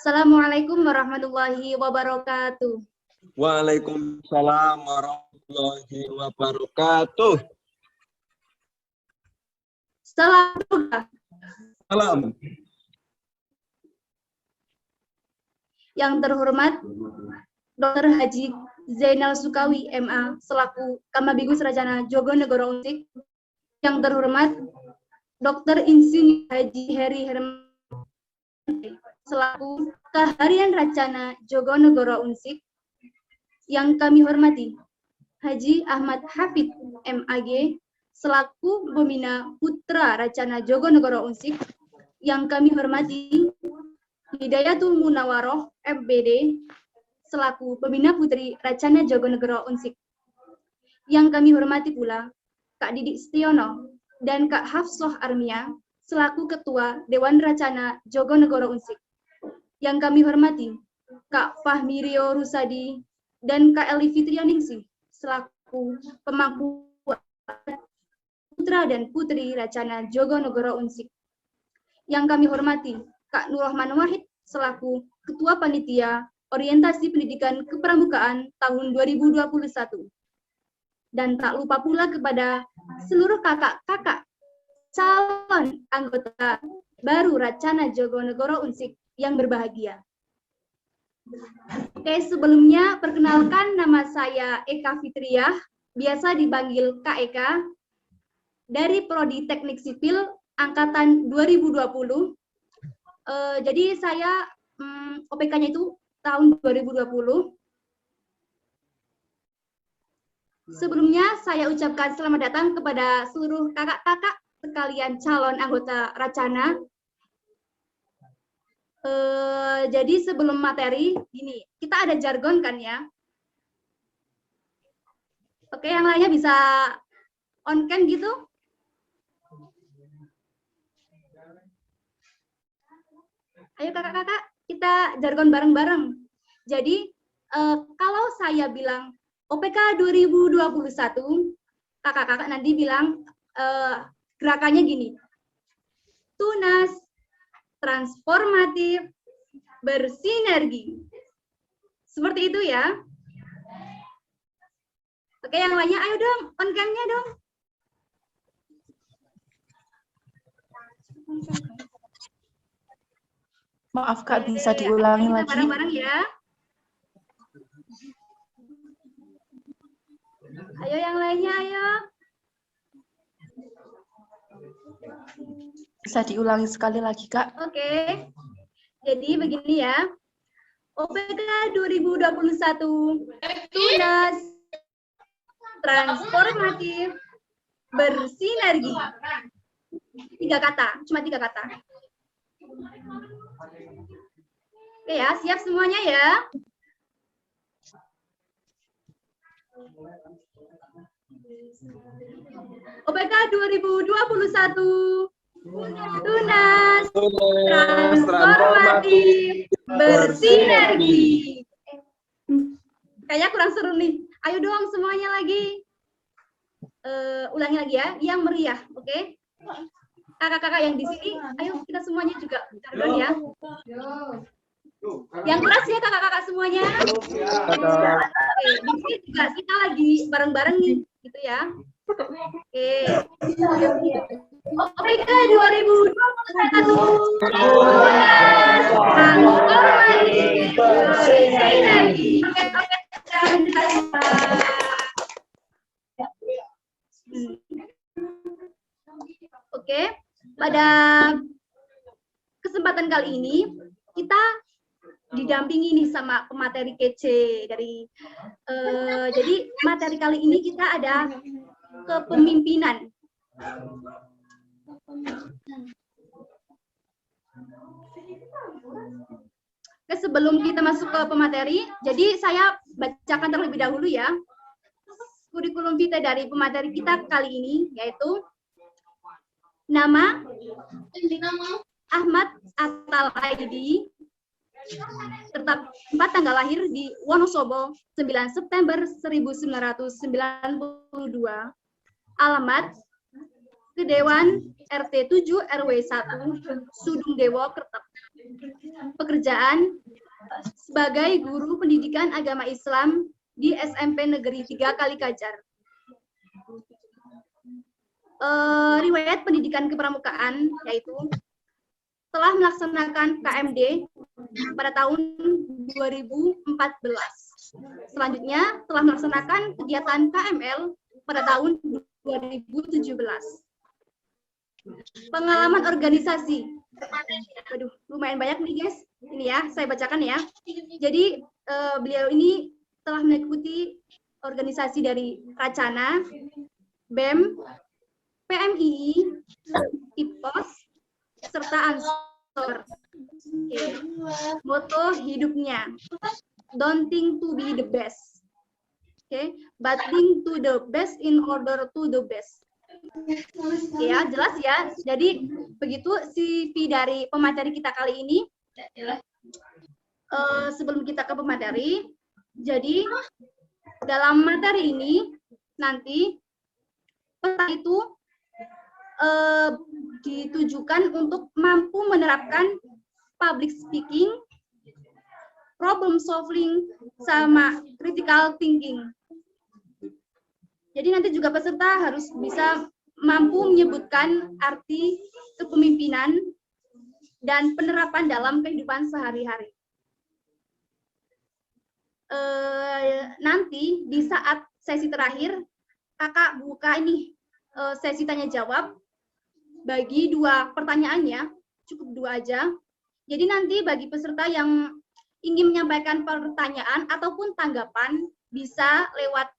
Assalamualaikum warahmatullahi wabarakatuh. Waalaikumsalam warahmatullahi wabarakatuh. Salam. Salam. Yang terhormat Dr. Haji Zainal Sukawi, MA, selaku Kamabigus Racana Jogonegoro Unsik. Yang terhormat Dr. Insinyur Haji Heri Herman, selaku Kaharian Racana Jogonegoro Unsik. Yang kami hormati Haji Ahmad Hafid, MAG, selaku Pembina Putra Racana Jogonegoro Unsik. Yang kami hormati Hidayatul Munawaroh, FBD, selaku Pembina Putri Racana Jogonegoro Unsik. Yang kami hormati pula Kak Didik Setiono dan Kak Hafsoh Armia, selaku Ketua Dewan Racana Jogonegoro Unsik. Yang kami hormati Kak Fahmi Rio Rusadi dan Kak Eli Fitrianingsih, selaku pemangku Putra dan Putri Racana Jogonegoro Unsik. Yang kami hormati Kak Nur Rahman Wahid, selaku Ketua Panitia Orientasi Pendidikan Kepramukaan tahun 2021. Dan tak lupa pula kepada seluruh kakak-kakak calon anggota baru Racana Jogonegoro Unsik yang berbahagia. Oke, sebelumnya perkenalkan, nama saya Eka Fitriah, biasa dipanggil Kak Eka, dari Prodi Teknik Sipil Angkatan 2020. Jadi saya OPK-nya itu tahun 2020. Sebelumnya saya ucapkan selamat datang kepada seluruh kakak-kakak sekalian calon anggota Racana. Jadi sebelum materi, gini, kita ada jargon kan ya. Oke, yang lainnya bisa on cam gitu. Ayo kakak-kakak, kita jargon bareng-bareng. Jadi kalau saya bilang OPK 2021, kakak-kakak nanti bilang gerakannya gini. Tunas, transformatif, bersinergi. Seperti itu ya. Oke, yang lainnya ayo dong, on cam-nya dong. Maaf Kak, bisa diulangi kita lagi? Bareng-bareng ya. Ayo yang lainnya, ayo. Bisa diulangi sekali lagi Kak? Oke. Jadi begini ya. OPK 2021, tunas, transformatif, bersinergi. 3 kata, cuma 3 kata. Oke ya, siap semuanya ya. OPK 2021, tunas, transformatif, bersinergi. Kayaknya kurang seru nih. Ayo dong semuanya lagi. Ulangi lagi ya, yang meriah, oke? Kakak-kakak yang di sini, ayo kita semuanya juga jargon ya. Yang keras ya kakak-kakak semuanya. Oke, di sini juga kita lagi bareng-bareng nih, gitu ya. Oke. OPK 2021, transformatif, bersinergi. Oke, pada kesempatan kali ini kita didampingi nih sama pemateri kece dari jadi materi kali ini kita ada kepemimpinan. Oke, sebelum kita masuk ke pemateri, jadi saya bacakan terlebih dahulu ya kurikulum vitae dari pemateri kita kali ini, yaitu nama Ahmad Atal ID, tempat tanggal lahir di Wonosobo 9 September 1992, alamat ke Dewan RT 7 RW 1 Sudung Dewo Kertep. Pekerjaan sebagai guru pendidikan agama Islam di SMP Negeri 3 Kalikajar. Riwayat pendidikan kepramukaan yaitu telah melaksanakan KMD pada tahun 2014. Selanjutnya telah melaksanakan kegiatan KML pada tahun 2017. Pengalaman organisasi. Waduh, lumayan banyak nih guys. Ini ya, saya bacakan ya. Jadi beliau ini telah mengikuti organisasi dari Racana, BEM, PMII, IPOS, serta Ansor. Moto hidupnya, don't think to be the best, but think to the best in order to the best. Ya, jelas ya. Jadi begitu CV dari pemateri kita kali ini. Sebelum kita ke pemateri, jadi dalam materi ini nanti peserta itu ditujukan untuk mampu menerapkan public speaking, problem solving, sama critical thinking. Jadi nanti juga peserta harus bisa mampu menyebutkan arti kepemimpinan dan penerapan dalam kehidupan sehari-hari. Nanti di saat sesi terakhir, kakak buka ini sesi tanya jawab. Bagi 2 pertanyaannya, cukup 2 aja. Jadi nanti bagi peserta yang ingin menyampaikan pertanyaan ataupun tanggapan bisa lewat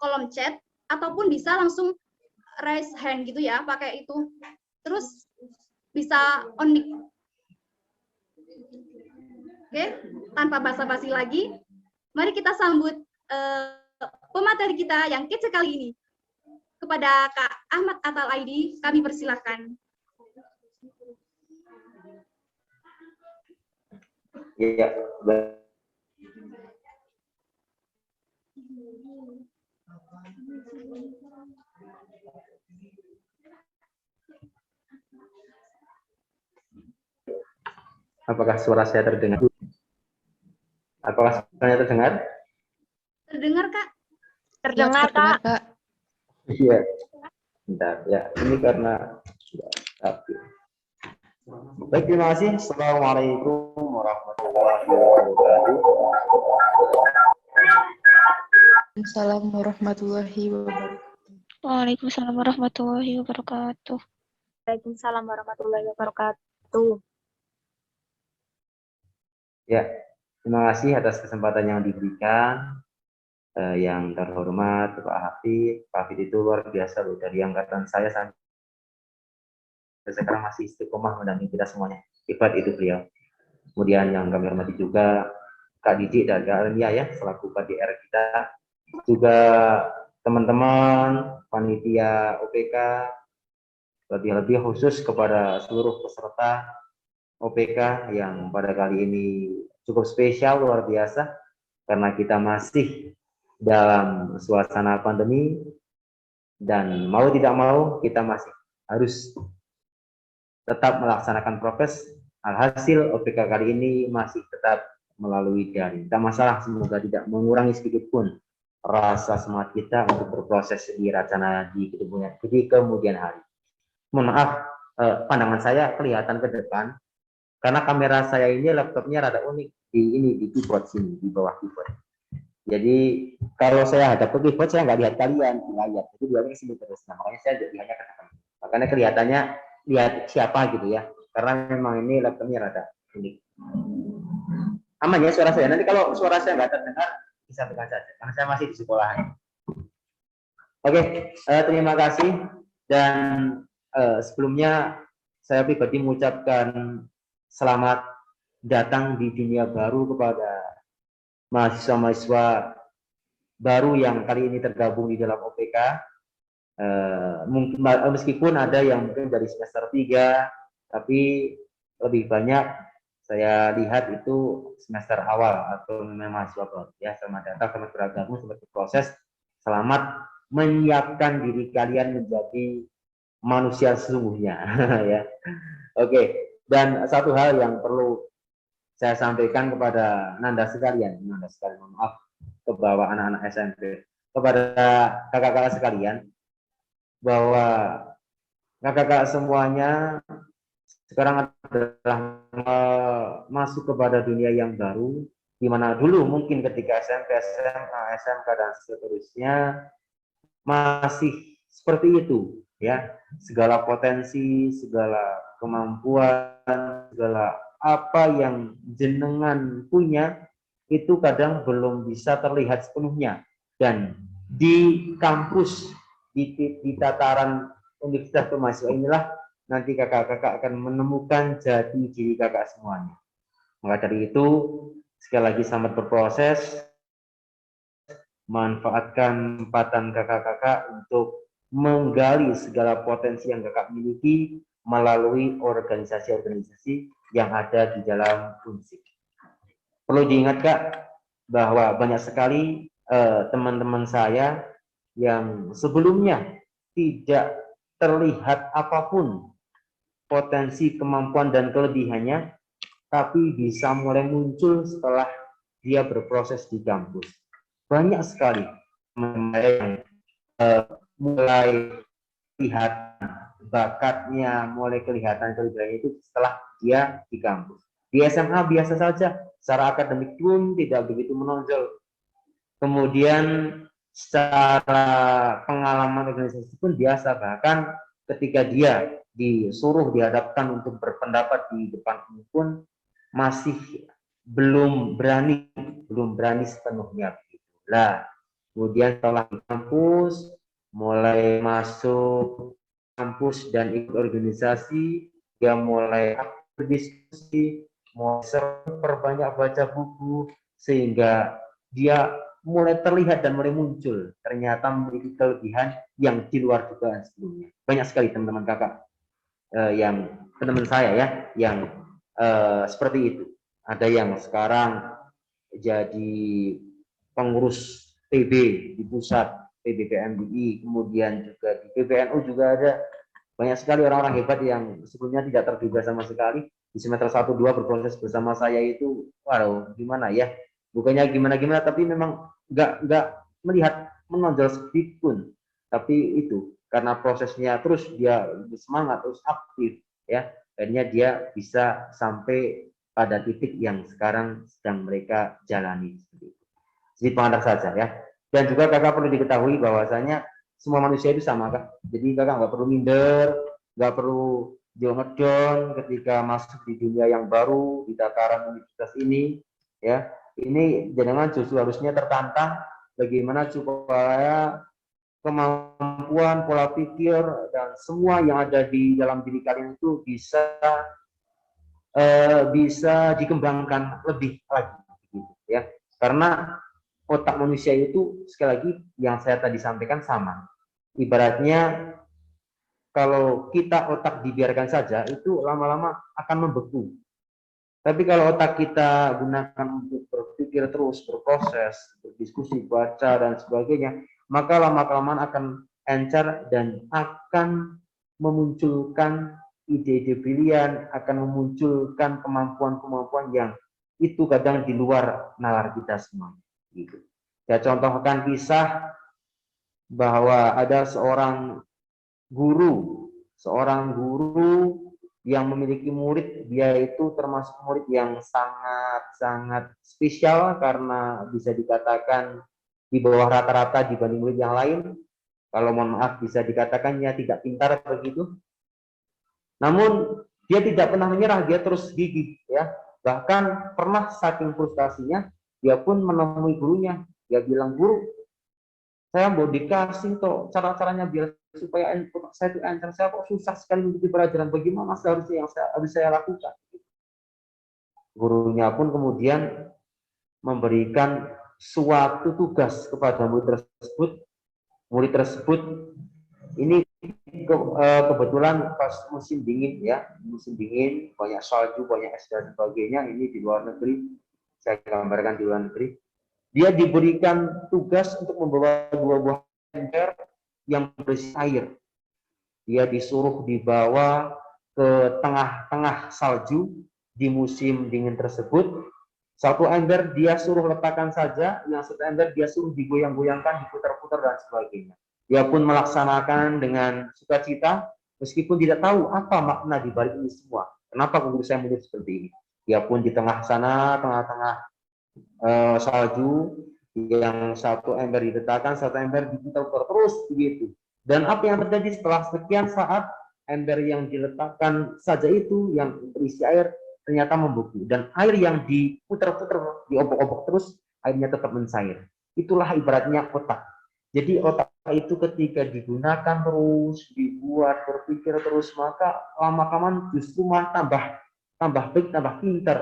kolom chat ataupun bisa langsung raise hand gitu ya, pakai itu. Terus bisa on mic. Oke, tanpa basa-basi lagi, mari kita sambut pemateri kita yang kece kali ini. Kepada Kak Ahmad Atal Aidi, kami persilahkan. Ya, baik. Apakah suara saya terdengar? Apakah suaranya terdengar? Terdengar, Kak? Terdengar, Kak. Iya. Bentar, ya. Ini karena tapi. Baik, terima kasih. Assalamualaikum warahmatullahi wabarakatuh. Assalamualaikum warahmatullahi wabarakatuh. Waalaikumsalam warahmatullahi wabarakatuh. Waalaikumsalam warahmatullahi wabarakatuh. Ya, terima kasih atas kesempatan yang diberikan. Yang terhormat Pak Hafid. Pak Hafid itu luar biasa loh, dari angkatan saya sampai sekarang masih istiqomah mendampingi kita semuanya. Hebat itu beliau. Kemudian yang kami hormati juga Kak Didik dan Kak Arnia ya, selaku KDR kita. Juga teman-teman panitia OPK, lebih-lebih khusus kepada seluruh peserta OPK yang pada kali ini cukup spesial, luar biasa, karena kita masih dalam suasana pandemi dan mau tidak mau kita masih harus tetap melaksanakan prokes. Alhasil OPK kali ini masih tetap melalui daring. Tak masalah, semoga tidak mengurangi sedikit pun rasa semangat kita untuk berproses di Racana di kemudian hari. Mohon maaf, pandangan saya kelihatan ke depan karena kamera saya ini laptopnya rada unik di keyboard sini, di bawah keyboard. Jadi kalau saya hadap ke keyboard saya nggak lihat kalian di layar, jadi lihatnya ke sini terus. Nah, makanya saya jadi hanya ke depan. Makanya kelihatannya lihat siapa gitu ya, karena memang ini laptopnya rada unik. Aman ya suara saya. Nanti kalau suara saya nggak terdengar bisa tekan saja, karena saya masih di sekolahan. Oke, terima kasih. Dan sebelumnya saya pribadi mengucapkan selamat datang di dunia baru kepada mahasiswa-mahasiswa baru yang kali ini tergabung di dalam OPK. Mungkin meskipun ada yang mungkin dari semester 3, tapi lebih banyak saya lihat itu semester awal atau memang mahasiswa baru ya. Selamat datang, selamat bergabung, selamat berproses, selamat menyiapkan diri kalian menjadi manusia sesungguhnya. Ya. Oke, dan satu hal yang perlu saya sampaikan kepada Nanda sekalian, mohon maaf, ke bawah anak-anak SMP, kepada kakak-kakak sekalian, bahwa kakak-kakak semuanya sekarang adalah masuk kepada dunia yang baru, di mana dulu mungkin ketika SMP, SMA, SMK dan seterusnya masih seperti itu, ya, segala potensi, segala kemampuan, segala apa yang jenengan punya itu kadang belum bisa terlihat sepenuhnya. Dan di kampus, di tataran universitas mahasiswa inilah nanti kakak-kakak akan menemukan jati diri kakak semuanya. Maka dari itu, sekali lagi selamat berproses, manfaatkan kesempatan kakak-kakak untuk menggali segala potensi yang kakak miliki melalui organisasi-organisasi yang ada di dalam Unsik. Perlu diingat Kak, bahwa banyak sekali teman-teman saya yang sebelumnya tidak terlihat apapun potensi, kemampuan, dan kelebihannya, tapi bisa mulai muncul setelah dia berproses di kampus. Banyak sekali yang mulai kelihatan bakatnya, mulai kelihatan kelebihannya itu setelah dia di kampus. Di SMA biasa saja, secara akademik pun tidak begitu menonjol. Kemudian secara pengalaman organisasi pun biasa, bahkan ketika dia disuruh dihadapkan untuk berpendapat di depan umum pun masih belum berani sepenuhnya. Nah, kemudian setelah di kampus, mulai masuk kampus dan ikut organisasi, dia mulai berdiskusi, mulai perbanyak baca buku, sehingga dia mulai terlihat dan mulai muncul ternyata memiliki kelebihan yang di luar dugaan sebelumnya. Banyak sekali teman-teman kakak yang teman saya ya yang seperti itu. Ada yang sekarang jadi pengurus PB di pusat PBPMDI, kemudian juga di PBNU juga ada. Banyak sekali orang-orang hebat yang sebelumnya tidak terduga sama sekali. Di semester 1-2 berproses bersama saya itu, waduh, gimana ya? Bukannya gimana-gimana, tapi memang nggak melihat menonjol sedikit pun. Tapi itu karena prosesnya terus dia semangat, terus aktif, ya. Akhirnya dia bisa sampai pada titik yang sekarang sedang mereka jalani. Jadi pengantar saja ya. Dan juga kakak perlu diketahui bahwasanya semua manusia itu sama kak. Jadi kakak nggak perlu minder, nggak perlu down ketika masuk di dunia yang baru di tataran universitas ini. Ya, ini jangan justru harusnya tertantang bagaimana supaya kemampuan, pola pikir dan semua yang ada di dalam diri kalian itu bisa dikembangkan lebih lagi, gitu, ya. Karena otak manusia itu sekali lagi yang saya tadi sampaikan sama. Ibaratnya kalau kita otak dibiarkan saja itu lama-lama akan membeku. Tapi kalau otak kita gunakan untuk berpikir terus, berproses, berdiskusi, baca dan sebagainya, maka lama-kelamaan akan encer dan akan memunculkan ide-ide brilian, akan memunculkan kemampuan-kemampuan yang itu kadang di luar nalar kita semua. Gitu. Saya contohkan kisah bahwa ada seorang guru yang memiliki murid, dia itu termasuk murid yang sangat spesial karena bisa dikatakan di bawah rata-rata dibanding murid yang lain. Kalau mohon maaf bisa dikatakan ya tidak pintar begitu. Namun dia tidak pernah menyerah, dia terus gigih ya. Bahkan pernah saking frustasinya dia pun menemui gurunya. Dia bilang, "Guru, saya mau dikasih toh cara-caranya biar supaya saya itu encer, saya kok susah sekali mengikuti pelajaran, bagaimana seharusnya yang harus saya lakukan?" Gurunya pun kemudian memberikan suatu tugas kepada murid tersebut. Murid tersebut ini kebetulan pas musim dingin ya, musim dingin, banyak salju, banyak es dan sebagainya. Ini di luar negeri, saya gambarkan di luar negeri. Dia diberikan tugas untuk membawa 2 buah ember yang berisi air. dia disuruh dibawa ke tengah-tengah salju di musim dingin tersebut. Satu ember dia suruh letakkan saja, yang satu ember dia suruh digoyang-goyangkan, diputar-putar dan sebagainya. Dia pun melaksanakan dengan sukacita, meskipun tidak tahu apa makna di balik ini semua. Kenapa guru saya menulis seperti ini? Dia pun di tengah sana, tengah-tengah salju, yang satu ember diletakkan, satu ember diputar-putar terus begitu. Dan apa yang terjadi setelah sekian saat, ember yang diletakkan saja itu yang berisi air ternyata membeku, dan air yang diputar-putar, diobok-obok terus, airnya tetap mencair. Itulah ibaratnya otak. Jadi otak itu ketika digunakan terus, dibuat berpikir terus, maka lama-kelamaan justru malah tambah baik, tambah pintar.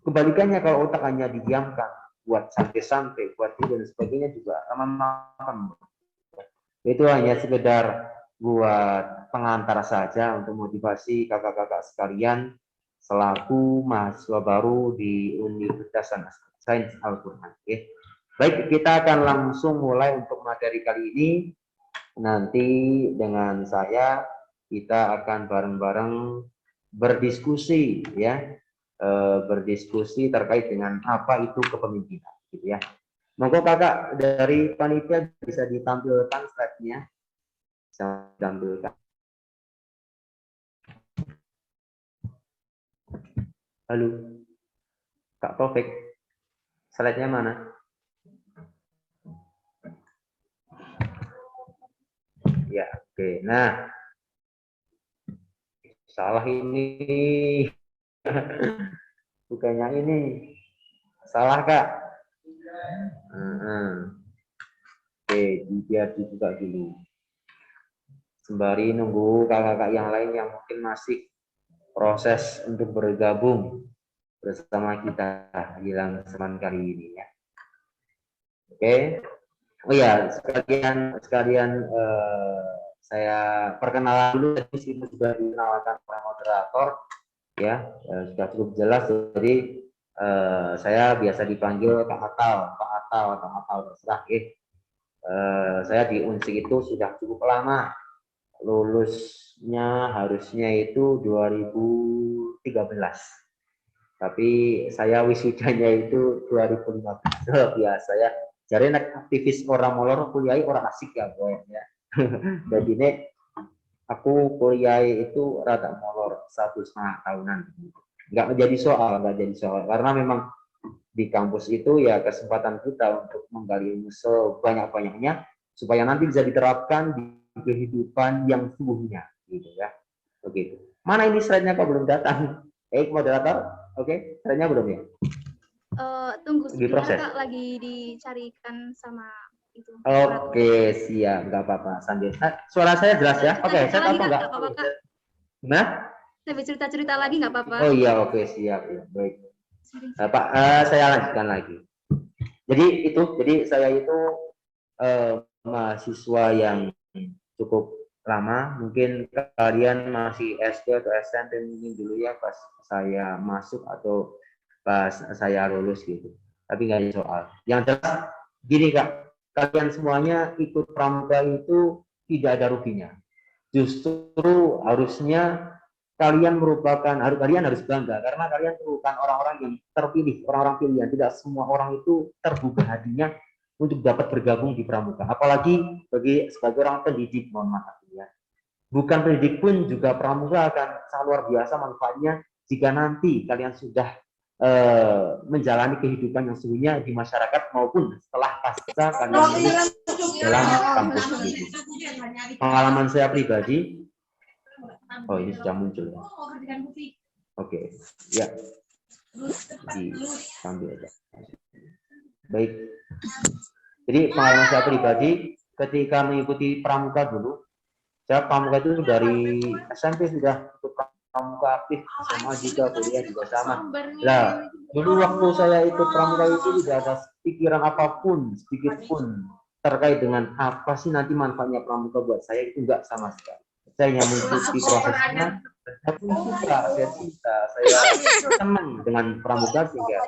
Kebalikannya kalau otak hanya didiamkan, buat santai-santai, buat tidur dan sebagainya, juga lama-lama. Itu hanya sekedar buat pengantar saja untuk motivasi kakak-kakak sekalian selaku mahasiswa baru di Universitas Sains Al-Quran. Okay. Baik, kita akan langsung mulai untuk materi kali ini. Nanti dengan saya kita akan bareng-bareng berdiskusi, ya, berdiskusi terkait dengan apa itu kepemimpinan, gitu ya. Monggo kakak dari panitia bisa ditampilkan slide-nya. Bisa ditampilkan. Halo, Kak Taufik, slide-nya mana? Ya, oke. Nah, salah ini. Bukannya ini. Salah, Kak. Oke, biar dibuka dulu. Sembari nunggu kakak-kakak yang lain yang mungkin masih proses untuk bergabung bersama kita di langsungan kali ini, ya. Oke. Oh ya, sekalian saya perkenalan dulu. Tadi sudah dikenalkan oleh moderator, ya, sudah cukup jelas. Jadi saya biasa dipanggil Pak Atal terserah. Saya di Unsik itu sudah cukup lama. Lulusnya harusnya itu 2013. Tapi saya wisudanya itu 2015. Biasa ya. Jadi aktivis orang molor kuliah orang asik ya, pokoknya. Jadi ini aku kuliah itu rada molor 1,5 tahunan. Nggak jadi soal karena memang di kampus itu ya kesempatan kita untuk menggali ilmu sebanyak-banyaknya supaya nanti bisa diterapkan di kehidupan yang sungguhnya, gitu ya. Begitu. Mana ini slide-nya kok belum datang? Moderator, oke, slide-nya belum ya? Tunggu sebentar, Kak, lagi dicarikan sama itu. Oke, siap, nggak apa-apa. Sambil suara saya jelas ya? Oke, saya tahu nggak? Nah, saya bercerita-cerita lagi nggak apa-apa? Oh iya, oke, siap ya, baik. Pak, saya lanjutkan lagi. Jadi saya itu mahasiswa yang cukup lama. Mungkin kalian masih SD atau SMP mungkin dulu ya pas saya masuk atau pas saya lulus gitu. Tapi nggak ada soal. Yang jelas gini Kak, kalian semuanya ikut pramuka itu tidak ada ruginya. Justru harusnya kalian harus bangga karena kalian merupakan orang-orang yang terpilih, orang-orang pilihan. Tidak semua orang itu terbuka hatinya untuk dapat bergabung di pramuka. Apalagi sebagai orang pendidik, mohon maaf ya. Bukan pendidik pun juga pramuka akan sangat luar biasa manfaatnya jika nanti kalian sudah menjalani kehidupan yang sesungguhnya di masyarakat maupun setelah pasca kalian lulus dalam kampus ini. Pengalaman saya pribadi, oh ini sudah muncul ya. Oke, ya. Diambil aja. Baik. Jadi pengalaman saya pribadi ketika mengikuti pramuka dulu, saya pramuka itu dari SMP sudah ikut pramuka aktif, SMA juga, kuliah juga sama. Nah, dulu waktu saya ikut pramuka itu tidak ada pikiran apapun, sedikit pun terkait dengan apa sih nanti manfaatnya pramuka buat saya, itu enggak sama sekali. Saya hanya mengikuti prosesnya, saya senang dengan pramuka sehingga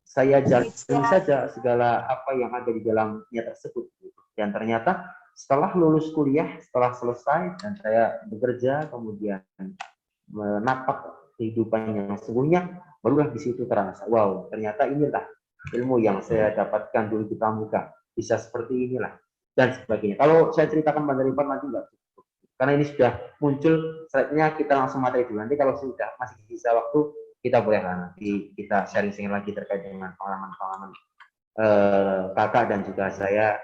saya jalani saja segala apa yang ada di dalamnya tersebut. Dan ternyata setelah lulus kuliah, setelah selesai dan saya bekerja, kemudian menapak kehidupan yang sesungguhnya, barulah di situ terasa, wow, ternyata inilah ilmu yang saya dapatkan dulu di pramuka, bisa seperti inilah dan sebagainya. Kalau saya ceritakan materi nanti enggak cukup, karena ini sudah muncul slide-nya, kita langsung materi dulu. Nanti kalau sudah masih bisa waktu, kita boleh nanti kita sharing-sharing lagi terkait dengan pengalaman-pengalaman kakak dan juga saya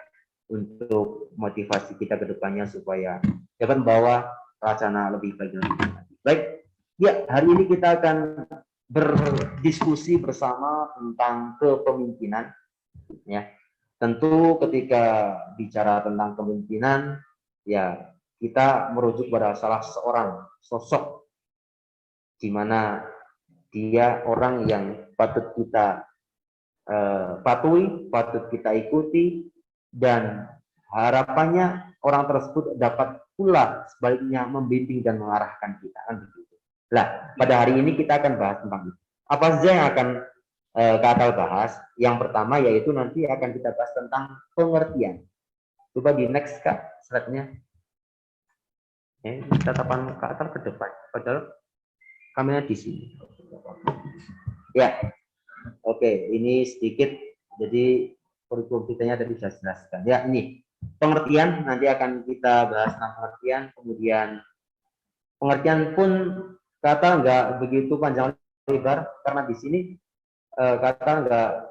untuk motivasi kita ke depannya supaya dapat membawa Racana lebih baik lagi. Baik, ya, hari ini kita akan berdiskusi bersama tentang kepemimpinan. Ya, tentu ketika bicara tentang kepemimpinan, ya kita merujuk pada salah seorang sosok di mana dia orang yang patut kita patuhi, patut kita ikuti, dan harapannya orang tersebut dapat pula sebaliknya membimbing dan mengarahkan kita, kan begitu. Nah, pada hari ini kita akan bahas tentang itu. Apa saja yang akan Kak Atal bahas? Yang pertama yaitu nanti akan kita bahas tentang pengertian. Coba di next Kak, slide-nya. Tatapan Kak Atal ke depan, padahal kameranya di sini. Ya, oke, ini sedikit, jadi kurikulum kitanya tadi sudah jelaskan. Ya, ini pengertian, nanti akan kita bahas tentang pengertian, kemudian pengertian pun kata nggak begitu panjang lebar, karena di sini kata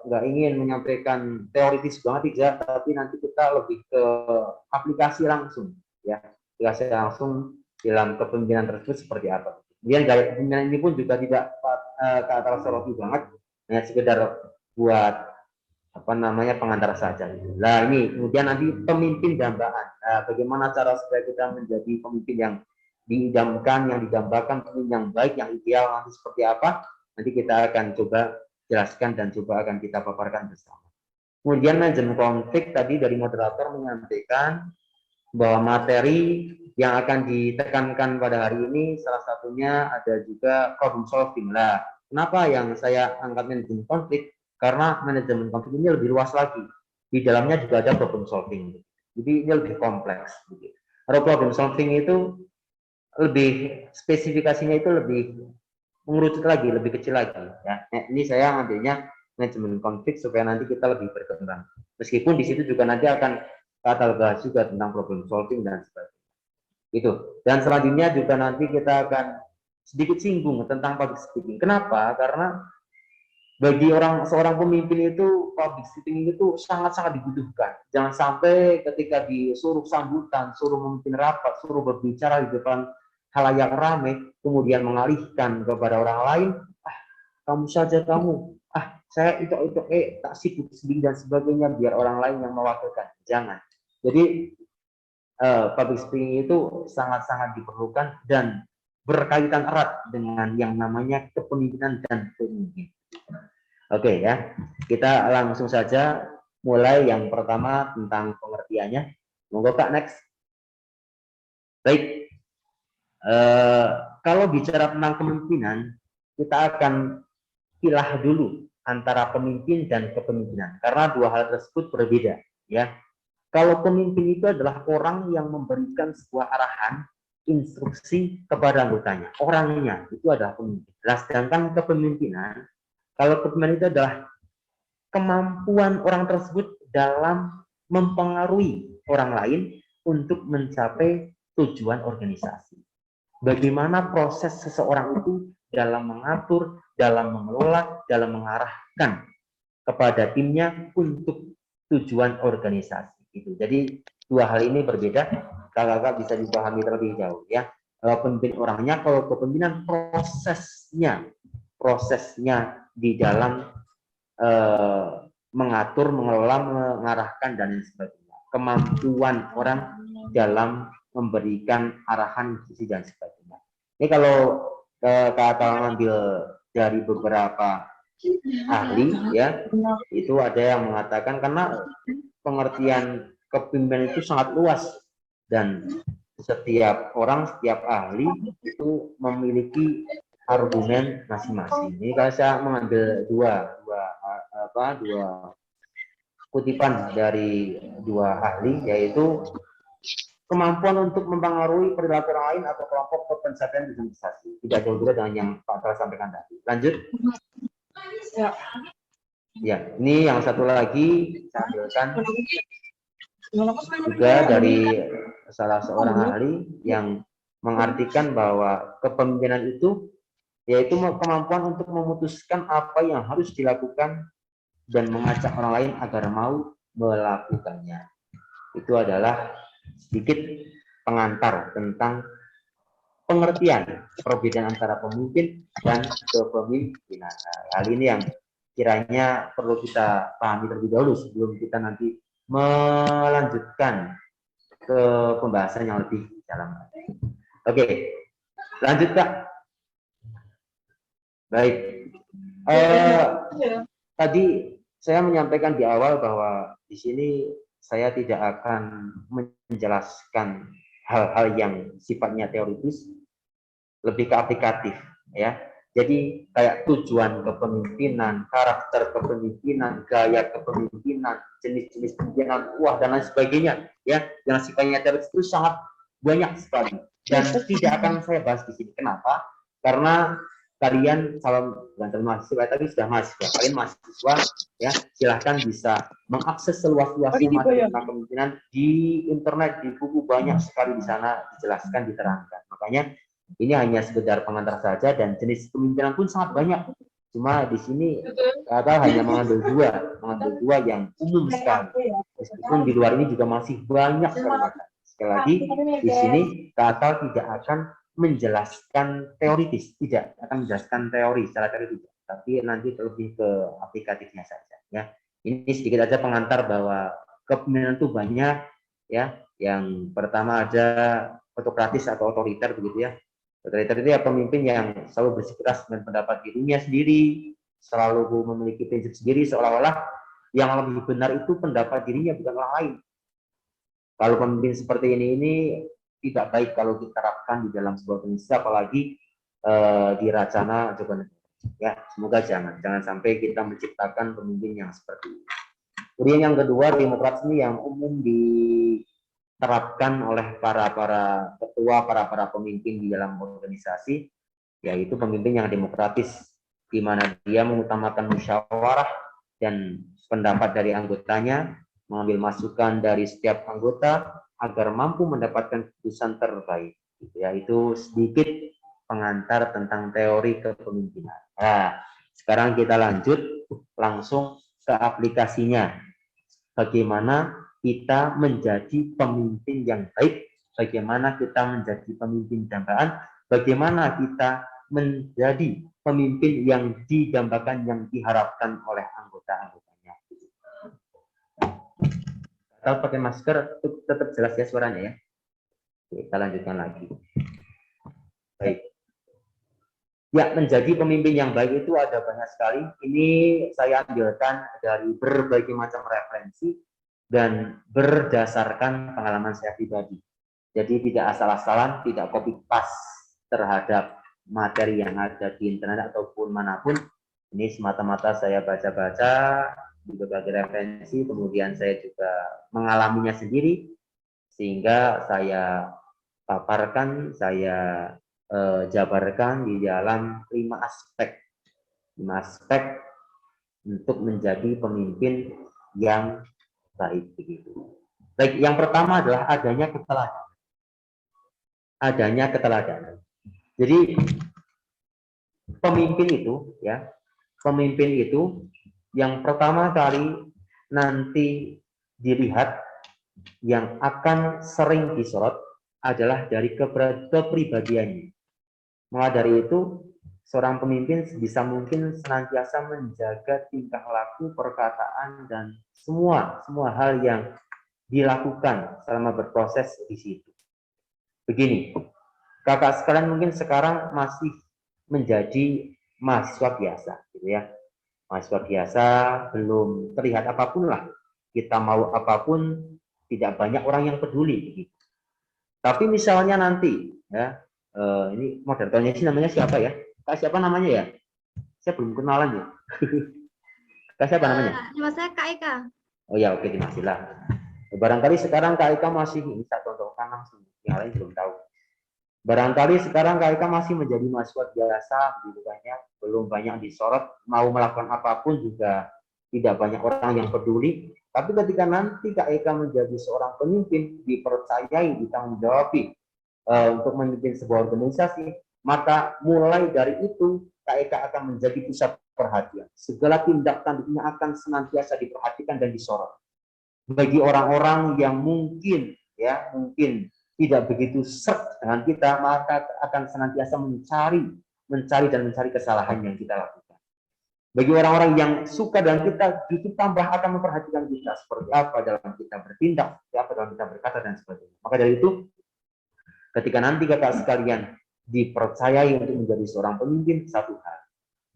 nggak ingin menyampaikan teoritis banget tidak, tapi nanti kita lebih ke aplikasi langsung, ya, aplikasi langsung dalam kepemimpinan tersebut seperti apa. Kemudian gaya kepemimpinan ini pun juga tidak kata soroti banget, hanya sekedar buat apa namanya pengantar saja. Nah ini kemudian nanti pemimpin dambaan. Nah, bagaimana cara supaya kita menjadi pemimpin yang diidamkan, yang digambarkan, pemimpin yang baik, yang ideal nanti seperti apa? Nanti kita akan coba jelaskan dan coba akan kita paparkan bersama. Kemudian manajemen konflik tadi dari moderator menyampaikan bahwa materi yang akan ditekankan pada hari ini salah satunya ada juga problem solving. Lah, kenapa yang saya angkat manajemen konflik? Karena manajemen konflik ini lebih luas lagi. Di dalamnya juga ada problem solving. Jadi ini lebih kompleks. Kalau problem solving itu lebih spesifikasinya itu lebih mengerucut lagi, lebih kecil lagi. Ya, ini saya ngambilnya manajemen konflik supaya nanti kita lebih berkembang. Meskipun di situ juga nanti akan kata bahas juga tentang problem solving dan sebagainya. Itu. Dan selanjutnya juga nanti kita akan sedikit singgung tentang public speaking. Kenapa? Karena bagi seorang pemimpin itu public speaking itu sangat-sangat dibutuhkan. Jangan sampai ketika disuruh sambutan, suruh memimpin rapat, suruh berbicara di depan halayak ramai, kemudian mengalihkan kepada orang lain, kamu saja kamu, saya itu tak sibuk sendiri dan sebagainya, biar orang lain yang mewakilkan. Jangan. Jadi public speaking itu sangat-sangat diperlukan dan berkaitan erat dengan yang namanya kepemimpinan dan pemimpin. Oke ya, kita langsung saja mulai yang pertama tentang pengertiannya. Monggo Kak, next. Baik, kalau bicara tentang kepemimpinan, kita akan pilah dulu antara pemimpin dan kepemimpinan karena dua hal tersebut berbeda. Ya, kalau pemimpin itu adalah orang yang memberikan sebuah arahan, instruksi kepada anggotanya, orangnya itu adalah pemimpin. Nah, sedangkan kepemimpinan, kalau kepemimpinan itu adalah kemampuan orang tersebut dalam mempengaruhi orang lain untuk mencapai tujuan organisasi. Bagaimana proses seseorang itu dalam mengatur, dalam mengelola, dalam mengarahkan kepada timnya untuk tujuan organisasi. Itu. Jadi dua hal ini berbeda. Kakak-kakak bisa dipahami terlebih jauh ya. Pemimpin orangnya, kalau kepemimpinan prosesnya di dalam mengatur, mengelola, mengarahkan dan sebagainya. Kemampuan orang dalam memberikan arahan, instruksi dan sebagainya. Ini kalau kata ngambil dari beberapa ahli ya, itu ada yang mengatakan karena pengertian kepemimpinan itu sangat luas dan setiap orang, setiap ahli itu memiliki argumen masing-masing. Ini kalau saya mengambil dua kutipan dari dua ahli, yaitu kemampuan untuk mempengaruhi perilaku orang lain atau kelompok pencapaian tujuan prestasi. Tidak jauh beda dengan yang Pak Tara sampaikan tadi. Lanjut. Ya, ini yang satu lagi saya ambilkan juga dari salah seorang ahli yang mengartikan bahwa kepemimpinan itu yaitu kemampuan untuk memutuskan apa yang harus dilakukan dan mengajak orang lain agar mau melakukannya. Itu adalah sedikit pengantar tentang pengertian perbedaan antara pemimpin dan kepemimpinan. Hal ini yang kiranya perlu kita pahami terlebih dahulu sebelum kita nanti melanjutkan ke pembahasan yang lebih dalam. Oke, lanjut Kak. Baik. Tadi saya menyampaikan di awal bahwa di sini saya tidak akan menjelaskan hal-hal yang sifatnya teoritis, lebih ke aplikatif, ya. Jadi kayak tujuan kepemimpinan, karakter kepemimpinan, gaya kepemimpinan, jenis-jenis kepemimpinan, dan lain sebagainya, ya. Yang sifatnya teoritis itu sangat banyak sekali dan tidak akan saya bahas di sini. Kenapa? Karena kalian calon mahasiswa tadi sudah mahasiswa, kalian mahasiswa ya, silahkan bisa mengakses seluas-luasnya materi tentang kepemimpinan di internet, di buku banyak sekali di sana dijelaskan, diterangkan. Makanya ini hanya sekedar pengantar saja dan jenis kepemimpinan pun sangat banyak. Cuma di sini kata hanya mengambil dua yang umum sekali. Meskipun di luar ini juga masih banyak sekali. Sekali lagi di sini kata tidak akan menjelaskan teoritis, tidak akan menjelaskan teori secara teoritis, tapi nanti lebih ke aplikatifnya saja, ya. Ini sedikit aja pengantar bahwa kepemimpinan itu banyak, ya. Yang pertama ada autokratis atau otoriter, begitu ya. Otoriter itu ya pemimpin yang selalu bersikeras dengan pendapat dirinya sendiri, selalu memiliki prinsip sendiri, seolah-olah yang lebih benar itu pendapat dirinya, bukan orang lain. Kalau pemimpin seperti ini tidak baik kalau diterapkan di dalam sebuah organisasi, apalagi di Racana Joko Negoro. Ya, semoga jangan sampai kita menciptakan pemimpin yang seperti ini. Kemudian yang kedua, demokrasi ini yang umum diterapkan oleh para ketua, para pemimpin di dalam organisasi, yaitu pemimpin yang demokratis, di mana dia mengutamakan musyawarah dan pendapat dari anggotanya, mengambil masukan dari setiap anggota agar mampu mendapatkan keputusan terbaik. Yaitu sedikit pengantar tentang teori kepemimpinan. Nah, sekarang kita lanjut langsung ke aplikasinya. Bagaimana kita menjadi pemimpin yang baik, bagaimana kita menjadi pemimpin dambaan, bagaimana kita menjadi pemimpin yang didambakan, yang diharapkan oleh anggota-anggotanya. Kalau pakai masker tetap jelas ya suaranya ya. Kita lanjutkan lagi. Baik. Ya, menjadi pemimpin yang baik itu ada banyak sekali. Ini saya ambilkan dari berbagai macam referensi dan berdasarkan pengalaman saya pribadi. Jadi tidak asal-asalan, tidak copy paste terhadap materi yang ada di internet ataupun manapun. Ini semata-mata saya baca-baca di berbagai referensi, kemudian saya juga mengalaminya sendiri, sehingga saya paparkan, saya jabarkan di dalam 5 aspek untuk menjadi pemimpin yang baik, begitu. Baik, yang pertama adalah adanya keteladanan. Jadi pemimpin itu yang pertama kali nanti dilihat, yang akan sering disorot adalah dari kepribadiannya. Maka dari itu, seorang pemimpin bisa mungkin senantiasa menjaga tingkah laku, perkataan, dan semua hal yang dilakukan selama berproses di situ. Begini, kakak sekalian mungkin sekarang masih menjadi mahasiswa biasa, gitu ya. Mahasiswa biasa, belum terlihat apapun lah. Kita mau apapun, tidak banyak orang yang peduli. Gitu. Tapi misalnya nanti, ya, ini moderatornya sih namanya siapa ya? Kak siapa namanya ya? Saya belum kenalan ya. Kak siapa namanya? Nama saya Kak Eka. Oh ya, oke, dimaksudlah. Barangkali sekarang Kak Eka masih bisa contohkan langsung, yang lain belum tahu. Barangkali sekarang Kak Eka masih menjadi mahasiswa biasa, gitu kan ya, belum banyak disorot, mau melakukan apapun juga tidak banyak orang yang peduli. Tapi ketika nanti Kak Eka menjadi seorang pemimpin, dipercayai, ditanggung-jawabi untuk memimpin sebuah organisasi, maka mulai dari itu Kak Eka akan menjadi pusat perhatian. Segala tindak tanduknya akan senantiasa diperhatikan dan disorot. Bagi orang-orang yang mungkin tidak begitu serg dengan kita, maka akan senantiasa mencari kesalahan yang kita lakukan. Bagi orang-orang yang suka dengan kita, justru tambah akan memperhatikan kita seperti apa dalam kita bertindak, seperti apa dalam kita berkata dan sebagainya. Maka dari itu, ketika nanti kakak sekalian dipercayai untuk menjadi seorang pemimpin, satu hal,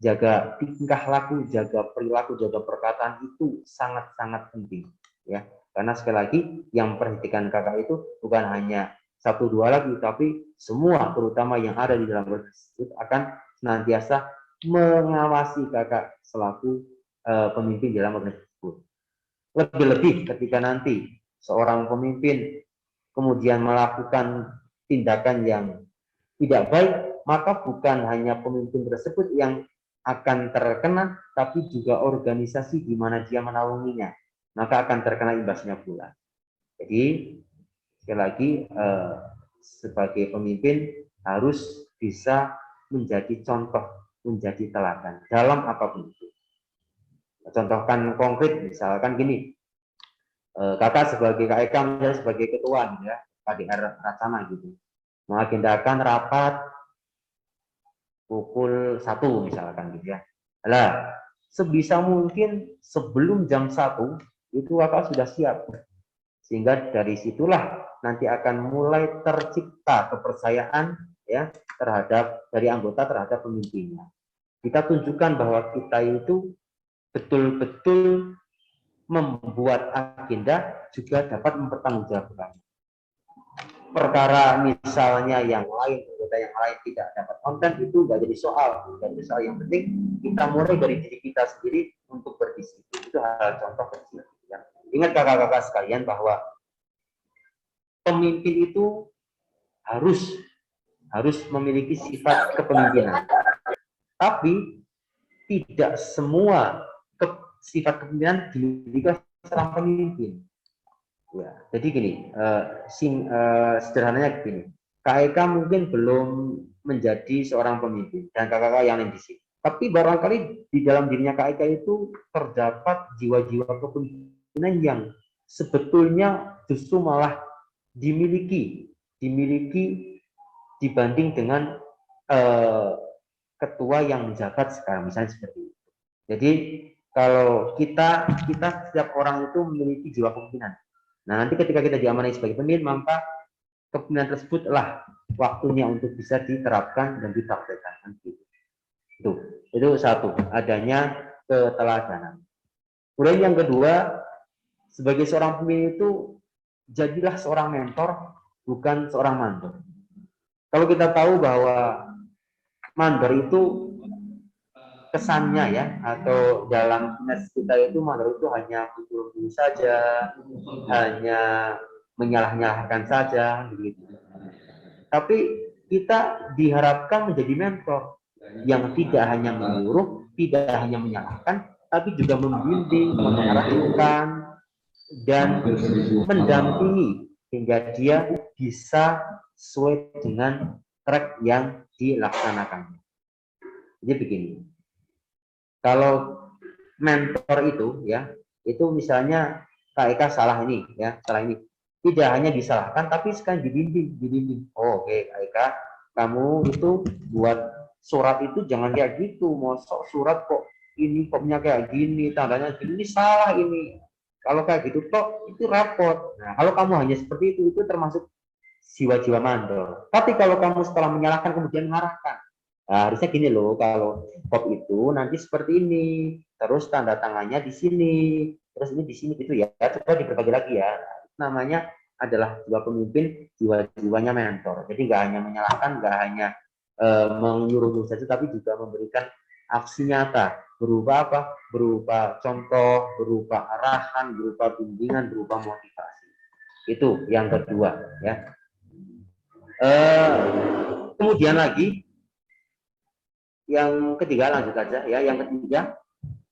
jaga tingkah laku, jaga perilaku, jaga perkataan itu sangat-sangat penting, ya. Karena sekali lagi yang perhatikan kakak itu bukan hanya satu dua lagi, tapi semua, terutama yang ada di dalam organisasi akan senantiasa mengawasi kakak selaku pemimpin dalam organisasi tersebut. Lebih-lebih ketika nanti seorang pemimpin kemudian melakukan tindakan yang tidak baik, maka bukan hanya pemimpin tersebut yang akan terkena, tapi juga organisasi di mana dia menaunginya, maka akan terkena imbasnya pula. Jadi sekali lagi sebagai pemimpin harus bisa menjadi contoh, menjadi teladan dalam apapun itu. Contohkan konkret, misalkan gini, kakak sebagai Kak Eka misalnya sebagai ketua ya KDR Racana gitu, mengagendakan rapat pukul 1 misalkan gitu ya. Nah, sebisa mungkin sebelum jam 1 itu kakak sudah siap. Sehingga dari situlah nanti akan mulai tercipta kepercayaan ya dari anggota terhadap pemimpinnya. Kita tunjukkan bahwa kita itu betul-betul membuat agenda juga dapat mempertanggungjawabkan. Perkara misalnya yang lain, anggota yang lain tidak dapat konten, itu nggak jadi soal. Nggak jadi soal. Yang penting kita mulai dari diri kita sendiri untuk berdisiplin. Itu hal contoh kecil. Ya. Ingat kakak-kakak sekalian bahwa pemimpin itu harus memiliki sifat kepemimpinan. Tapi tidak semua sifat kepemimpinan dimiliki seorang pemimpin. Ya, jadi gini, sederhananya begini, Kak Eka mungkin belum menjadi seorang pemimpin dan kakak-kakak yang lain di sini. Tapi barangkali di dalam dirinya Kak Eka itu terdapat jiwa-jiwa kepemimpinan yang sebetulnya justru malah dimiliki dibanding dengan ketua yang menjabat sekarang, misalnya seperti itu. Jadi kalau kita setiap orang itu memiliki jiwa kepemimpinan. Nah, nanti ketika kita diamanai sebagai pemimpin, maka kepemimpinan tersebutlah waktunya untuk bisa diterapkan dan dipraktekkan. Itu satu, adanya keteladanan. Kemudian yang kedua, sebagai seorang pemimpin itu jadilah seorang mentor, bukan seorang mandor. Kalau kita tahu bahwa mandor itu kesannya ya, atau dalam dinas kita itu mandor itu hanya dulu saja, hanya menyalah-nyalahkan saja begitu. Tapi kita diharapkan menjadi mentor yang tidak hanya menyuruh, tidak hanya menyalahkan, tapi juga membimbing, mengarahkan dan mendampingi hingga dia bisa sesuai dengan track yang dilaksanakan. Jadi begini, kalau mentor itu ya, itu misalnya Kak Eka salah ini ya, salah ini, tidak hanya disalahkan tapi sekarang dibimbing. Oh, oke Kak Eka, kamu itu buat surat itu jangan kayak gitu, mosok surat kok ini kopnya kayak gini, tandanya gini, ini salah ini. Kalau kayak gitu kok itu repot. Nah, kalau kamu hanya seperti itu termasuk jiwa-jiwa mandor. Tapi kalau kamu setelah menyalahkan kemudian mengarahkan, nah, harusnya gini loh, kalau kop itu nanti seperti ini, terus tanda tangannya di sini, terus ini di sini gitu ya, coba dibagi lagi ya. Nah, namanya adalah jiwa pemimpin, jiwa-jiwanya mentor. Jadi nggak hanya menyalahkan, nggak hanya menyuruh saja, tapi juga memberikan aksi nyata. Berupa apa? Berupa contoh, berupa arahan, berupa bimbingan, berupa motivasi. Itu yang kedua ya. Kemudian lagi yang ketiga, lanjut aja ya. Yang ketiga,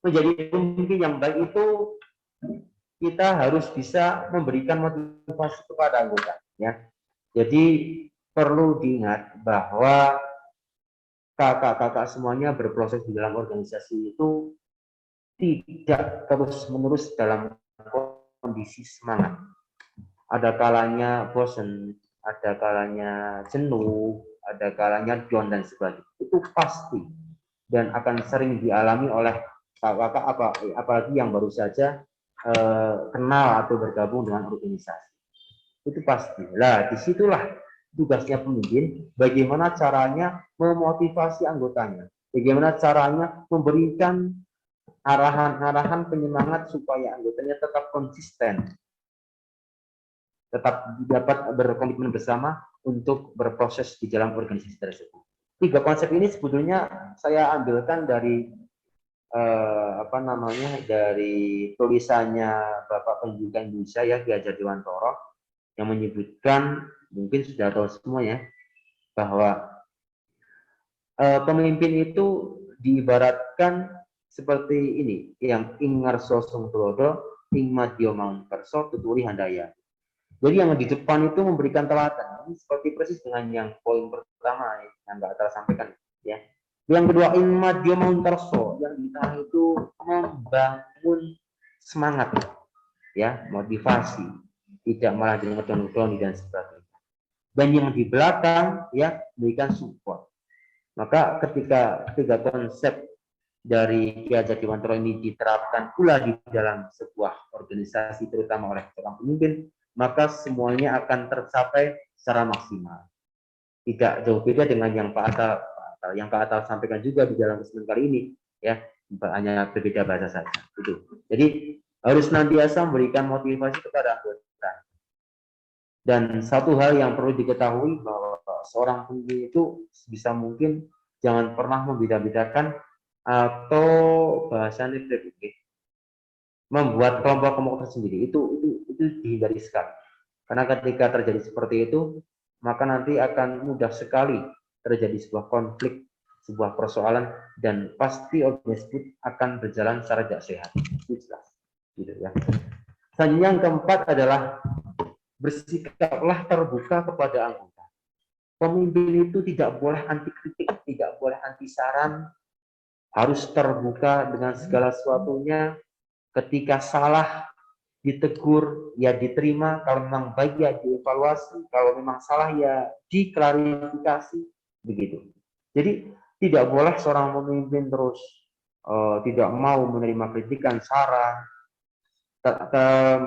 menjadi pemimpin yang baik itu kita harus bisa memberikan motivasi kepada anggota ya. Jadi perlu diingat bahwa kakak-kakak semuanya berproses di dalam organisasi itu tidak terus-menerus dalam kondisi semangat. Ada kalanya bosan, ada kalanya jenuh, ada kalanya down dan sebagainya. Itu pasti dan akan sering dialami oleh kakak-kakak, apalagi yang baru saja kenal atau bergabung dengan organisasi. Itu pasti. Lah, disitulah tugasnya pemimpin, bagaimana caranya memotivasi anggotanya, bagaimana caranya memberikan arahan-arahan penyemangat supaya anggotanya tetap konsisten, tetap dapat berkomitmen bersama untuk berproses di dalam organisasi tersebut. 3 konsep ini sebetulnya saya ambilkan dari dari tulisannya Bapak Pendidikan Indonesia ya, Ki Hajar Dewantoro, yang menyebutkan, mungkin sudah tahu semua ya, bahwa pemimpin itu diibaratkan seperti ini, yang ingar sosong tulodo, ing madya maung kerso, tuturi handaya. Jadi yang di depan itu memberikan teladan. Ini seperti persis dengan yang poin pertama yang Mbak Atal sampaikan ya. Yang kedua, ing madya maung kerso, yang di tengah itu membangun semangat ya, motivasi, tidak malah dengan down dan sebagainya. Dan yang di belakang ya memberikan support. Maka ketika 3 konsep dari Ki Hajar Dewantoro ini diterapkan pula di dalam sebuah organisasi, terutama oleh seorang pemimpin, maka semuanya akan tercapai secara maksimal. Tidak jauh beda dengan yang Pak Atal sampaikan juga di dalam kesempatan kali ini ya, hanya berbeda bahasa saja. Itu. Jadi harus senantiasa memberikan motivasi kepada anggota. Dan satu hal yang perlu diketahui bahwa seorang pemimpin itu sebisa mungkin jangan pernah membeda-bedakan atau bahasanya membuat kelompok-kelompok tersendiri. Itu dihindari sekali. Karena ketika terjadi seperti itu, maka nanti akan mudah sekali terjadi sebuah konflik, sebuah persoalan, dan pasti organisasi akan berjalan secara tidak sehat. Itu jelas. Gitu ya. Selanjutnya yang keempat adalah bersikaplah terbuka kepada anggota. Pemimpin itu tidak boleh anti kritik, tidak boleh anti saran, harus terbuka dengan segala sesuatunya. Ketika salah ditegur, ya diterima. Kalau memang baik ya dievaluasi. Kalau memang salah ya diklarifikasi. Begitu. Jadi tidak boleh seorang pemimpin terus tidak mau menerima kritikan, saran,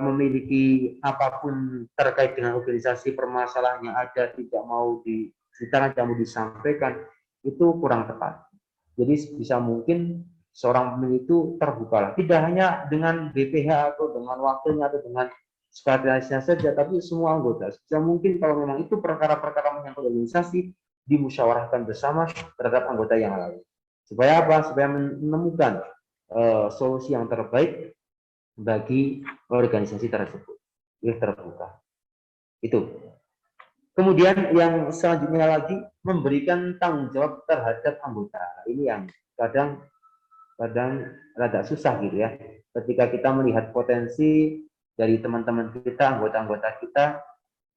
memiliki apapun terkait dengan organisasi, permasalahan yang ada tidak mau diceritakan, tidak mau disampaikan, itu kurang tepat. Jadi bisa mungkin seorang pemimpin itu terbukalah, tidak hanya dengan BPH atau dengan wakilnya atau dengan sekretarisnya saja, tapi semua anggota. Bisa mungkin kalau memang itu perkara-perkara menyangkut organisasi, dimusyawarahkan bersama terhadap anggota yang lain. Supaya apa? Supaya menemukan solusi yang terbaik bagi organisasi tersebut. Yang terbuka. Itu. Kemudian yang selanjutnya lagi, memberikan tanggung jawab terhadap anggota. Ini yang kadang rada susah gitu ya. Ketika kita melihat potensi dari teman-teman kita, anggota-anggota kita,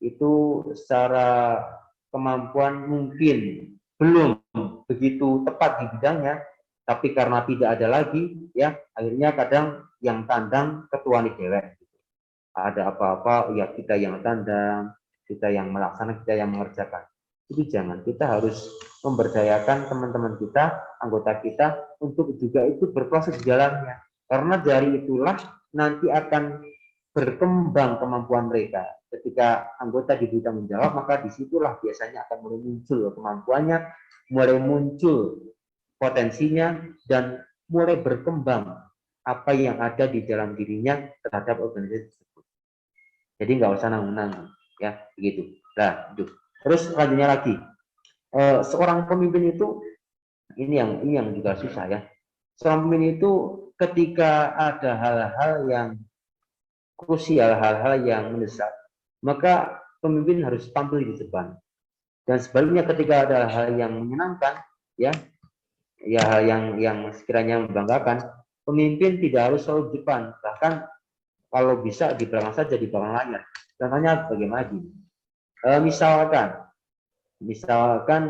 itu secara kemampuan mungkin belum begitu tepat di bidangnya, tapi karena tidak ada lagi, ya akhirnya kadang yang tandang ketua nih dewek. Ada apa-apa, ya kita yang tandang, kita yang melaksanakan, kita yang mengerjakan. Jadi jangan, kita harus memberdayakan teman-teman kita, anggota kita, untuk juga ikut berproses di jalannya. Karena dari itulah nanti akan berkembang kemampuan mereka. Ketika anggota diberi tanggung jawab, maka disitulah biasanya akan mulai muncul kemampuannya, mulai muncul potensinya, dan mulai berkembang apa yang ada di dalam dirinya terhadap organisasi tersebut. Jadi nggak usah nanggung-nanggung, ya begitu. Nah, itu. Terus selanjutnya lagi, seorang pemimpin itu ini yang juga susah ya. Seorang pemimpin itu ketika ada hal-hal yang krusial, hal-hal yang mendesak, maka pemimpin harus tampil di depan. Dan sebaliknya ketika ada hal yang menyenangkan, ya hal yang sekiranya membanggakan, pemimpin tidak harus selalu di depan, bahkan kalau bisa di belakang saja, di belakang layar. Contohnya bagaimana gini? Misalkan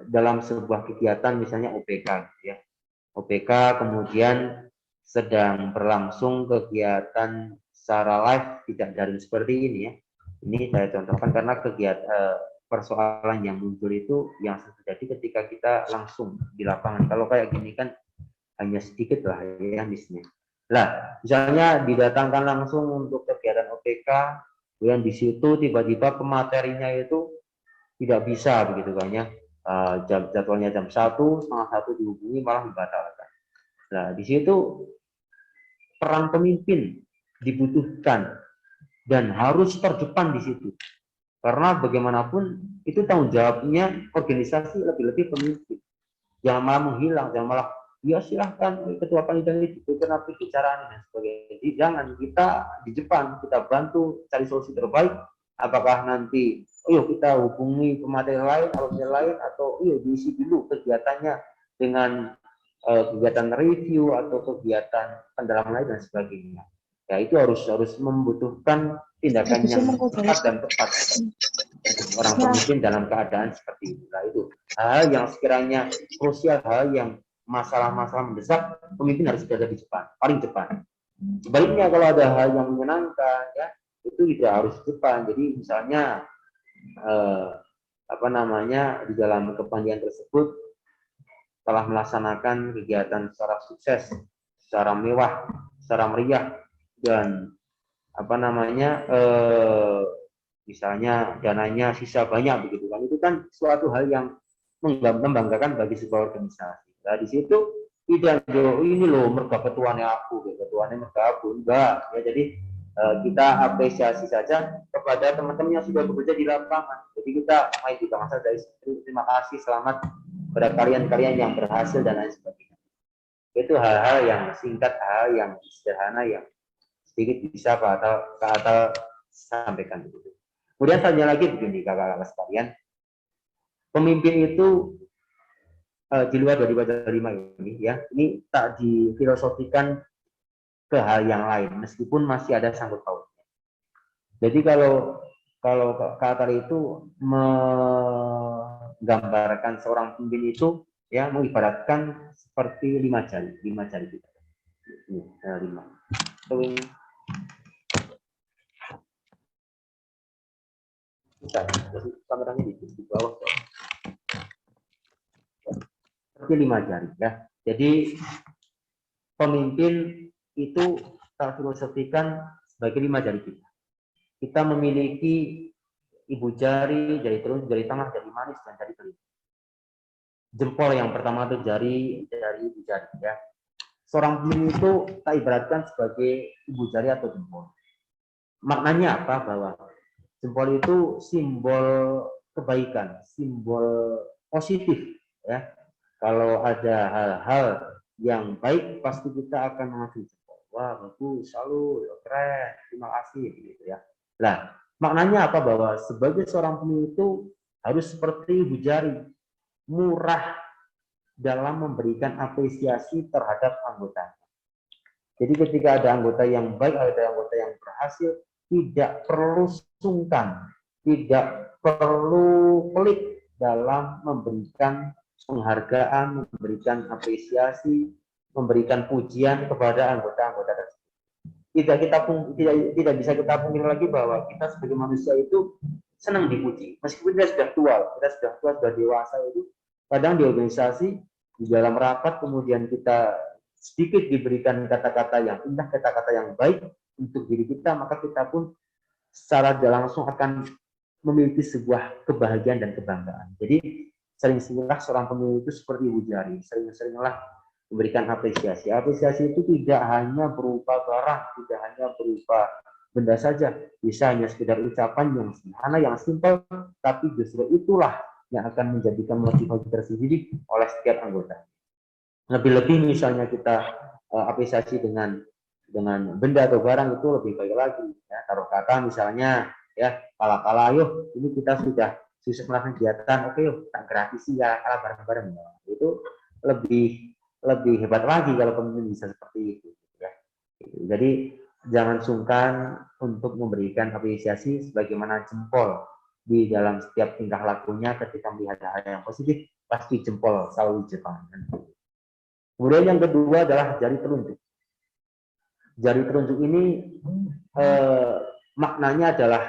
dalam sebuah kegiatan misalnya OPK, ya. OPK kemudian sedang berlangsung kegiatan secara live tidak daring seperti ini, ya. Ini saya contohkan karena kegiatan persoalan yang muncul itu yang terjadi ketika kita langsung di lapangan. Kalau kayak gini kan hanya sedikit lah ya bisnisnya. Lah, misalnya didatangkan langsung untuk kegiatan OPK, kemudian di situ tiba-tiba pematerinya itu tidak bisa begitu kan ya. Jadwalnya jam 1, setengah 1 dihubungi malah dibatalkan. Nah, di situ peran pemimpin dibutuhkan dan harus terdepan di situ. Karena bagaimanapun itu tanggung jawabnya organisasi, lebih-lebih pemimpin. Jangan malah menghilang, jangan malah ya silahkan ketua panitia itu kenapa bicaraan dan sebagainya. Jadi jangan, kita di depan, kita bantu cari solusi terbaik. Apakah nanti kita hubungi pemateri lain, alumni lain, atau diisi dulu kegiatannya dengan kegiatan review atau kegiatan pendalaman lain dan sebagainya. Ya itu harus membutuhkan tindakan yang cepat dan tepat orang pemimpin dalam keadaan seperti itu. Nah, itu hal yang sekiranya krusial, hal yang masalah-masalah mendesak, pemimpin harus berada di depan, paling depan. Sebaliknya kalau ada hal yang menyenangkan, ya itu tidak harus di depan. Jadi misalnya di dalam kepanitiaan tersebut telah melaksanakan kegiatan secara sukses, secara mewah, secara meriah, dan misalnya dananya sisa banyak begitu kan, itu kan suatu hal yang membanggakan bagi sebuah organisasi. Nah di situ tidak ini loh merga ketuanya aku, ketuanya merga aku, enggak ya. Jadi kita apresiasi saja kepada teman-teman yang sudah bekerja di lapangan. Jadi kita di belakang saja, terima kasih, selamat pada kalian-kalian yang berhasil dan lain sebagainya. Itu hal-hal yang singkat, hal yang sederhana yang sedikit bisa Kak Atal sampaikan begitu. Kemudian tanya lagi begini kakak-kakak sekalian, pemimpin itu di luar dari baca 5 ini ya, ini tak difilosofikan ke hal yang lain meskipun masih ada sangkut pautnya. Jadi kalau Kak Atal itu menggambarkan seorang pemimpin itu ya mengibaratkan seperti 5 jari kita. Ini 5. Jadi kameranya di bawah. Seperti 5 jari ya. Jadi pemimpin itu kita filosofikan sebagai 5 jari kita. Kita memiliki ibu jari, jari telunjuk, jari tengah, jari manis, dan jari kelima. Jempol yang pertama itu jari ibu jari ya. Seorang pemimpin itu kita ibaratkan sebagai ibu jari atau jempol. Maknanya apa? Bahwa jempol itu simbol kebaikan, simbol positif ya. Kalau ada hal-hal yang baik pasti kita akan mengacung jempol. Wah, bagus, salut, keren, terima kasih gitu ya. Nah, maknanya apa? Bahwa sebagai seorang pemimpin itu harus seperti ibu jari, murah dalam memberikan apresiasi terhadap anggotanya. Jadi ketika ada anggota yang baik, ada anggota yang berhasil, tidak perlu sungkan, tidak perlu pelit dalam memberikan penghargaan, memberikan apresiasi, memberikan pujian kepada anggota-anggota tersebut. Tidak bisa kita pungkiri lagi bahwa kita sebagai manusia itu senang dipuji, meskipun kita sudah tua, sudah dewasa itu. Kadang di organisasi, di dalam rapat, kemudian kita sedikit diberikan kata-kata yang indah, kata-kata yang baik untuk diri kita, maka kita pun secara tidak langsung akan memiliki sebuah kebahagiaan dan kebanggaan. Jadi sering-seringlah seorang pemimpin itu seperti ibu jari, sering-seringlah memberikan apresiasi. Apresiasi itu tidak hanya berupa barang, tidak hanya berupa benda saja, bisa hanya sekedar ucapan yang sederhana, yang simpel, tapi justru itulah yang akan menjadikan motivasi tersendiri oleh setiap anggota. Lebih-lebih misalnya kita apresiasi dengan dengan benda atau barang itu lebih baik lagi. Ya, taruh kata misalnya, ya kala-kala yuk ini kita sudah sukses melakukan kegiatan, oke yuk tak gratis ya kala bareng-bareng. Itu lebih hebat lagi kalau pemimpin bisa seperti itu. Ya. Jadi jangan sungkan untuk memberikan apresiasi sebagaimana jempol di dalam setiap tingkah lakunya ketika melihat hal yang positif, pasti jempol selalu Jepang. Kemudian yang kedua adalah jari telunjuk. Jari telunjuk ini maknanya adalah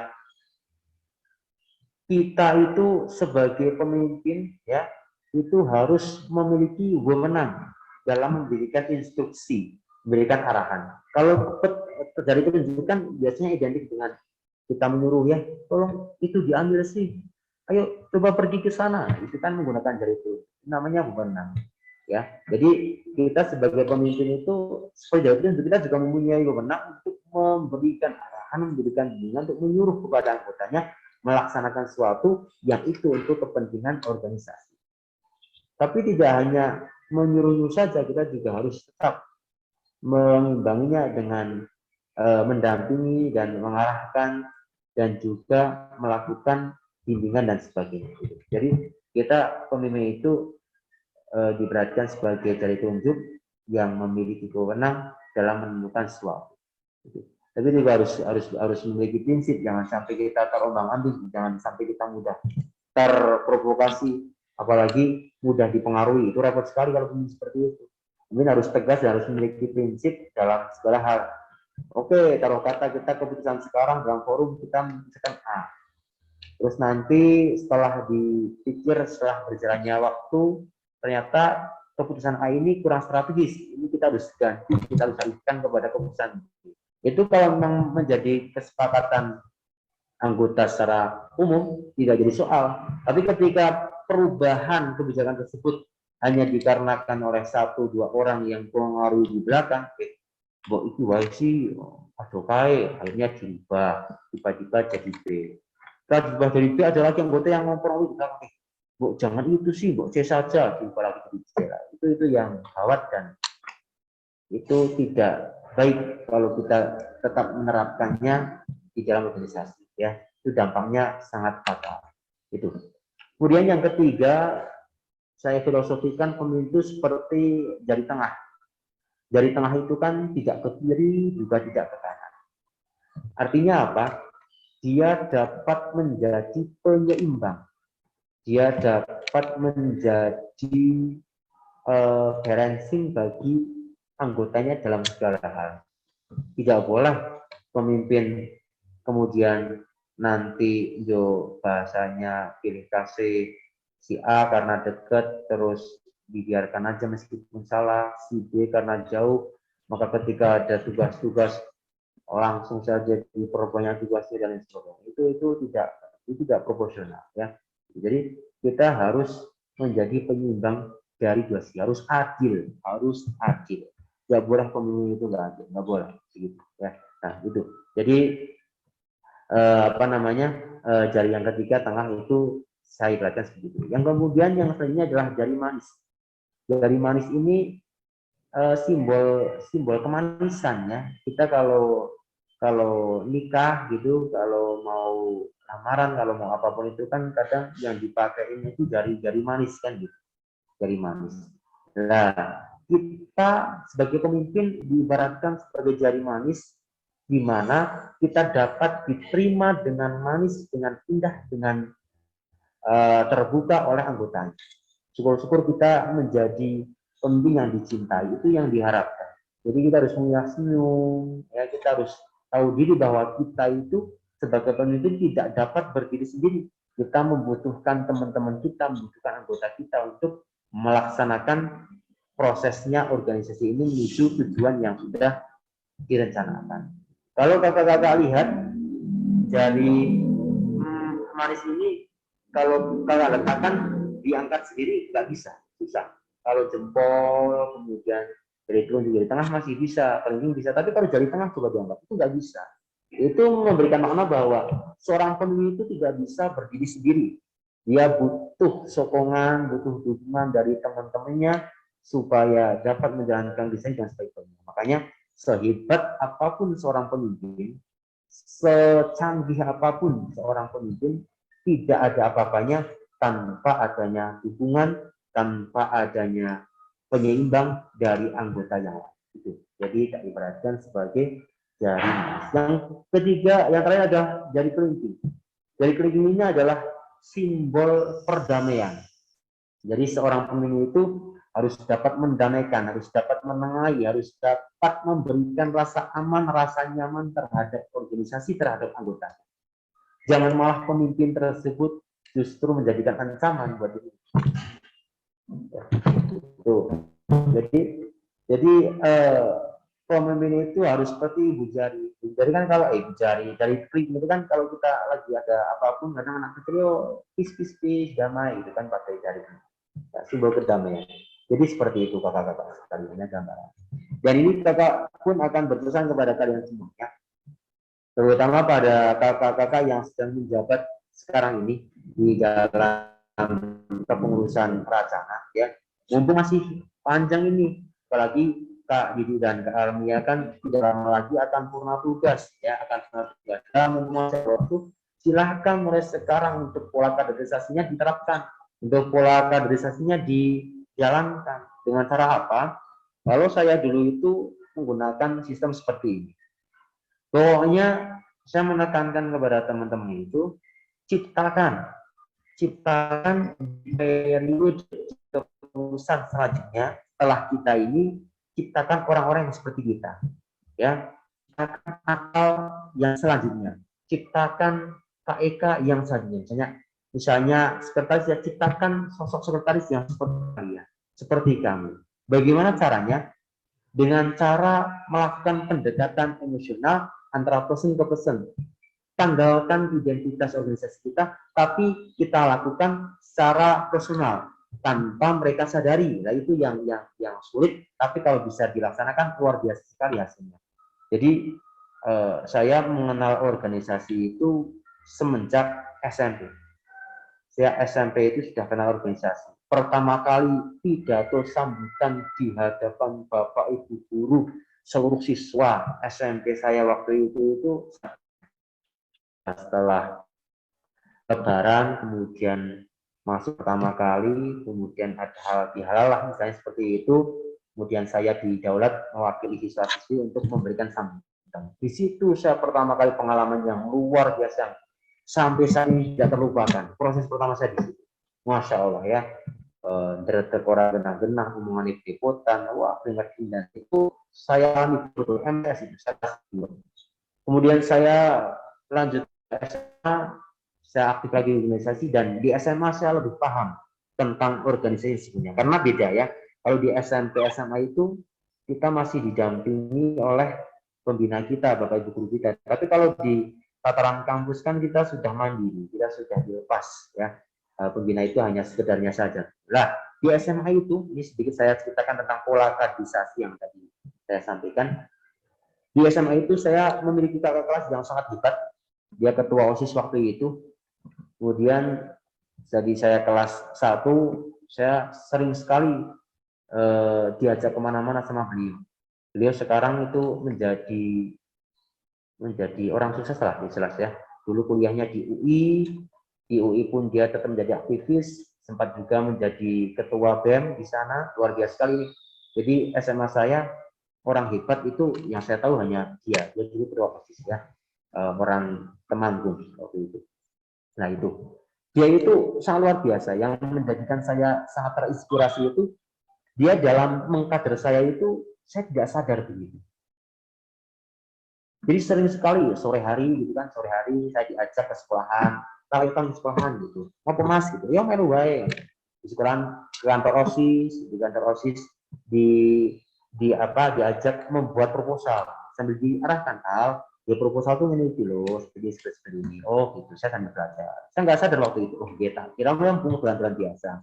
kita itu sebagai pemimpin ya itu harus memiliki wewenang dalam memberikan instruksi, memberikan arahan. Kalau jari telunjuk kan biasanya identik dengan kita menyuruh ya, tolong itu diambil sih, ayo coba pergi ke sana, itu kan menggunakan jari telunjuk, namanya wewenang. Ya, jadi kita sebagai pemimpin itu seperti itu kita juga mempunyai wewenang untuk memberikan arahan, memberikan bimbingan untuk menyuruh kepada anggotanya melaksanakan sesuatu yang itu untuk kepentingan organisasi. Tapi tidak hanya menyuruh saja, kita juga harus tetap mengimbanginya dengan mendampingi dan mengarahkan dan juga melakukan bimbingan dan sebagainya. Jadi kita pemimpin itu diperhatikan sebagai jari telunjuk yang memiliki wewenang dalam menemukan sesuatu. Tapi juga harus memiliki prinsip, jangan sampai kita terombang-ambing, jangan sampai kita mudah terprovokasi, apalagi mudah dipengaruhi. Itu repot sekali kalau pemimpin seperti itu. Pemimpin harus tegas dan harus memiliki prinsip dalam segala hal. Oke, taruh kata kita keputusan sekarang dalam forum kita memutuskan A. Terus nanti setelah dipikir, setelah berjalannya waktu, ternyata keputusan A ini kurang strategis, ini kita harus ganti, kita harus alihkan kepada keputusan B. Itu kalau memang menjadi kesepakatan anggota secara umum tidak jadi soal. Tapi ketika perubahan kebijakan tersebut hanya dikarenakan oleh 1-2 orang yang pengaruh di belakang, mbok itu wae sih aduh kae akhirnya dirubah, tiba-tiba jadi B. Setelah dirubah dari B ada lagi anggota yang mempengaruhi di belakang. Mbok jangan itu sih, mbok C saja, dirubah lagi jadi C. Itu yang gawat dan itu tidak baik kalau kita tetap menerapkannya di dalam organisasi, ya. Itu dampaknya sangat fatal. Itu. Kemudian yang ketiga, saya filosofikan pemimpin itu seperti jari tengah. Jari tengah itu kan tidak ke kiri juga tidak ke kanan. Artinya apa? Dia dapat menjadi penyeimbang. Dia dapat menjadi balancing bagi anggotanya dalam segala hal. Tidak boleh pemimpin kemudian nanti bahasanya pilih kasih si A karena dekat terus dibiarkan aja meskipun salah, si B karena jauh, maka ketika ada tugas-tugas langsung saja diperbanyak tugasnya dan lain sebagainya. Itu tidak proporsional ya. Jadi kita harus menjadi penyeimbang dari dua sisi, harus adil. Nggak boleh pemimpin itu nggak adil, nggak boleh gitu ya. Nah itu. Jadi jari yang ketiga tengah itu saya ibaratkan seperti itu. Yang kemudian yang selanjutnya adalah jari manis. Jari manis ini simbol kemanisan ya. Kita kalau nikah gitu, kalau mau lamaran, kalau mau apapun itu kan kadang yang dipakai ini itu jari manis kan gitu. Jari manis. Nah, kita sebagai pemimpin diibaratkan sebagai jari manis di mana kita dapat diterima dengan manis, dengan indah, dengan terbuka oleh anggotanya. Syukur-syukur kita menjadi pemimpin yang dicintai, itu yang diharapkan. Jadi kita harus punya senyum, ya kita harus tahu diri bahwa kita itu sebagai pemimpin tidak dapat berdiri sendiri. Kita membutuhkan teman-teman kita, membutuhkan anggota kita untuk melaksanakan prosesnya organisasi ini menuju tujuan yang sudah direncanakan. Kalau kakak-kakak lihat jari manis ini, kalau kakak letakkan diangkat sendiri nggak bisa, susah. Kalau jempol kemudian jari telunjuk jari tengah masih bisa, kelingking bisa, tapi kalau jari tengah coba diangkat itu nggak bisa. Itu memberikan makna bahwa seorang pemimpin itu tidak bisa berdiri sendiri. Dia butuh sokongan, butuh dukungan dari teman-temannya supaya dapat menjalankan desain dan sebagainya. Makanya sehebat apapun seorang pemimpin, secanggih apapun seorang pemimpin, tidak ada apa-apanya tanpa adanya dukungan, tanpa adanya penyeimbang dari anggota yang lain. Itu. Jadi tak diperhatikan sebagai jari emas. Yang ketiga, yang terakhir adalah jari kelingking. Jari kelingking ini adalah simbol perdamaian. Jadi seorang pemimpin itu harus dapat mendamaikan, harus dapat menengahi, harus dapat memberikan rasa aman, rasa nyaman terhadap organisasi, terhadap anggota. Jangan malah pemimpin tersebut justru menjadikan ancaman buat diri. Jadi pemimpin itu harus seperti ibu jari. Jadi kan kalau ibu jari klik itu kan kalau kita lagi ada apapun, kadang anak kecil pis damai itu kan pakai jari. Ya, simbol kedamaian. Jadi seperti itu kakak-kakak sekalian gambaran. Dan ini kakak pun akan berpesan kepada kalian semuanya, terutama pada kakak-kakak yang sedang menjabat sekarang ini di dalam kepengurusan Racana, ya. Mumpung masih panjang ini, apalagi Kak Didi dan Kak Armia kan tidak lama lagi akan purna tugas, ya, akan purna tugas. Dalam masa waktu, silahkan mulai sekarang untuk pola kaderisasinya diterapkan. Untuk pola kaderisasinya dijalankan. Dengan cara apa? Kalau saya dulu itu menggunakan sistem seperti ini. Pokoknya saya menekankan kepada teman-teman itu, ciptakan periode kepengurusan selanjutnya setelah kita ini, ciptakan orang-orang yang seperti kita. Ya, ciptakan akal yang selanjutnya. Ciptakan KEK yang selanjutnya. Misalnya sekretaris, ya ciptakan sosok sekretaris yang seperti kalian, seperti kami. Bagaimana caranya? Dengan cara melakukan pendekatan emosional antara person ke person. Tanggalkan identitas organisasi kita, tapi kita lakukan secara personal tanpa mereka sadari. Nah, itu yang sulit, tapi kalau bisa dilaksanakan luar biasa sekali hasilnya. Jadi saya mengenal organisasi itu semenjak SMP. Saya SMP itu sudah kenal organisasi. Pertama kali pidato sambutan di hadapan Bapak Ibu guru seluruh siswa SMP saya waktu itu setelah Lebaran, kemudian masuk pertama kali, kemudian ada hal dihalal misalnya seperti itu, kemudian saya didaulat mewakili siswa-siswi untuk memberikan sambutan. Di situ saya pertama kali pengalaman yang luar biasa. Sampai saat ini tidak terlupakan. Proses pertama saya di situ. Masya Allah ya. Terkora genah-genah, omongan ikutan, wah peringkat itu saya alami betul MS itu saya. Kemudian saya lanjut SMA, saya aktif lagi di organisasi, dan di SMA saya lebih paham tentang organisasi sebenarnya. Karena beda ya. Kalau di SMP SMA itu kita masih didampingi oleh pembina kita, Bapak Ibu guru kita. Tapi kalau di tataran kampus kan kita sudah mandiri, kita sudah dilepas ya. Pembina itu hanya sekedarnya saja. Lah, di SMA itu, ini sedikit saya ceritakan tentang pola kaderisasi yang tadi saya sampaikan. Di SMA itu saya memiliki kakak kelas yang sangat hebat. Dia ketua OSIS waktu itu. Kemudian jadi saya kelas 1, saya sering sekali diajak kemana-mana sama beliau. Beliau sekarang itu menjadi orang sukses lah, jelas ya. Dulu kuliahnya di UI pun dia tetap menjadi aktivis, sempat juga menjadi ketua BEM di sana, luar biasa sekali. Jadi SMA saya orang hebat itu yang saya tahu hanya dia dulu ketua OSIS ya, orang temanku waktu itu. Nah itu, dia itu sangat luar biasa, yang menjadikan saya sangat terinspirasi itu, dia dalam mengkader saya itu, saya tidak sadar begitu. Jadi sering sekali sore hari gitu kan, sore hari saya diajak ke sekolahan, ke sekolahan gitu, mau pemas gitu, ya melu wae di sekolahan, ke kantor OSIS, diajak membuat proposal sambil diarahkan ya proposal tuh ini loh, seperti ini, oh gitu, saya sambil belajar, saya nggak sadar waktu itu, oh kita kira memang bulan-bulan biasa.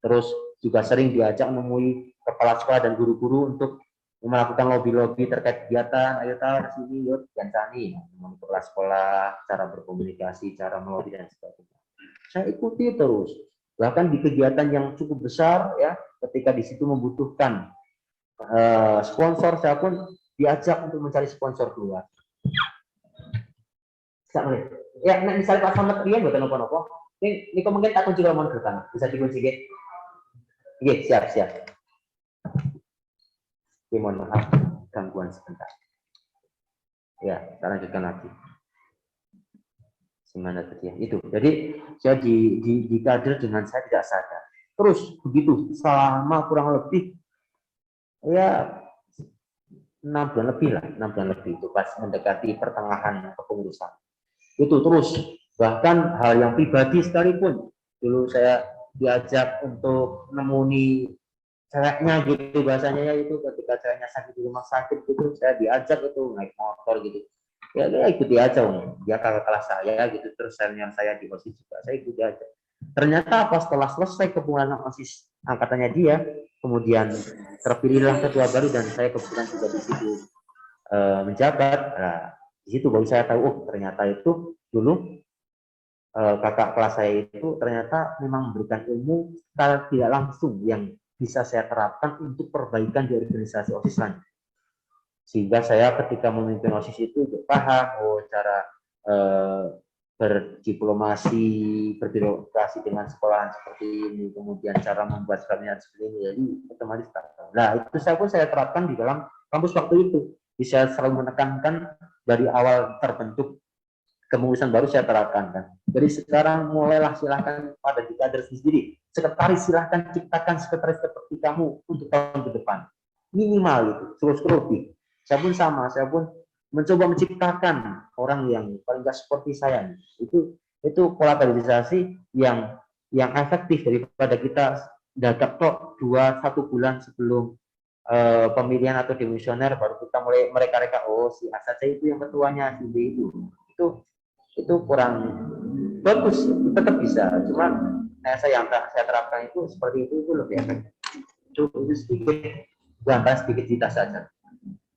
Terus juga sering diajak menemui kepala sekolah dan guru-guru untuk melakukan lobby-lobby terkait kegiatan, ayo tahu sini yuk gancani, kepala sekolah, cara berkomunikasi, cara melobi dan sebagainya. Saya ikuti terus, bahkan di kegiatan yang cukup besar ya, ketika di situ membutuhkan sponsor, saya pun diajak untuk mencari sponsor keluar. Ya, misalnya Pak Selamat Rian buat nopo-nopo. Ini mungkin tak kunci kalau mau bertanya. Bisa dikunci gitu. Oke, siap. Oke, mohon maaf gangguan sebentar. Ya, kita lanjutkan lagi. Gimana tadi ya? Itu. Jadi saya di kader dengan saya tidak sadar. Terus begitu selama kurang lebih ya 6 bulan lebih lah, 6 bulan lebih itu pas mendekati pertengahan kepengurusan. Itu terus, bahkan hal yang pribadi sekalipun. Dulu saya diajak untuk nemuni ceweknya gitu, bahasanya ya itu ketika ceweknya sakit di rumah sakit gitu, saya diajak itu naik motor gitu. Ya ikuti aja, dia kakak kelas saya gitu, terus senior saya di OSIS juga, saya ikuti aja. Ternyata pas setelah selesai kepengurusan OSIS angkatannya dia, kemudian terpilihlah ketua baru dan saya kebetulan juga di situ menjabat. Nah, di situ baru saya tahu, oh ternyata itu dulu kakak kelas saya itu ternyata memang memberikan ilmu secara tidak langsung yang bisa saya terapkan untuk perbaikan di organisasi OSIS lain. Sehingga saya ketika memimpin OSIS itu paham cara berdiplomasi, berbirokrasi dengan sekolahan seperti ini, kemudian cara membuat suratnya seperti ini, jadi otomatis tahu. Nah, itu saya terapkan di dalam kampus waktu itu. Bisa selalu menekankan dari awal terbentuk kepengurusan baru saya terapkan kan. Jadi sekarang mulailah silahkan pada di kader sendiri. Sekretaris silahkan ciptakan sekretaris seperti kamu untuk tahun ke depan. Minimal itu, terus lebih. Saya pun sama, saya pun mencoba menciptakan orang yang paling nggak seperti saya. Itu pola kaderisasi yang efektif daripada kita dagap kok 1 bulan sebelum pemilihan atau demisioner baru kita mulai mereka oh si A saja itu yang ketuanya, si B itu kurang bagus, tetap bisa, cuma saya terapkan itu seperti itu lebih efektif. Itu sedikit gambar sedikit cerita saja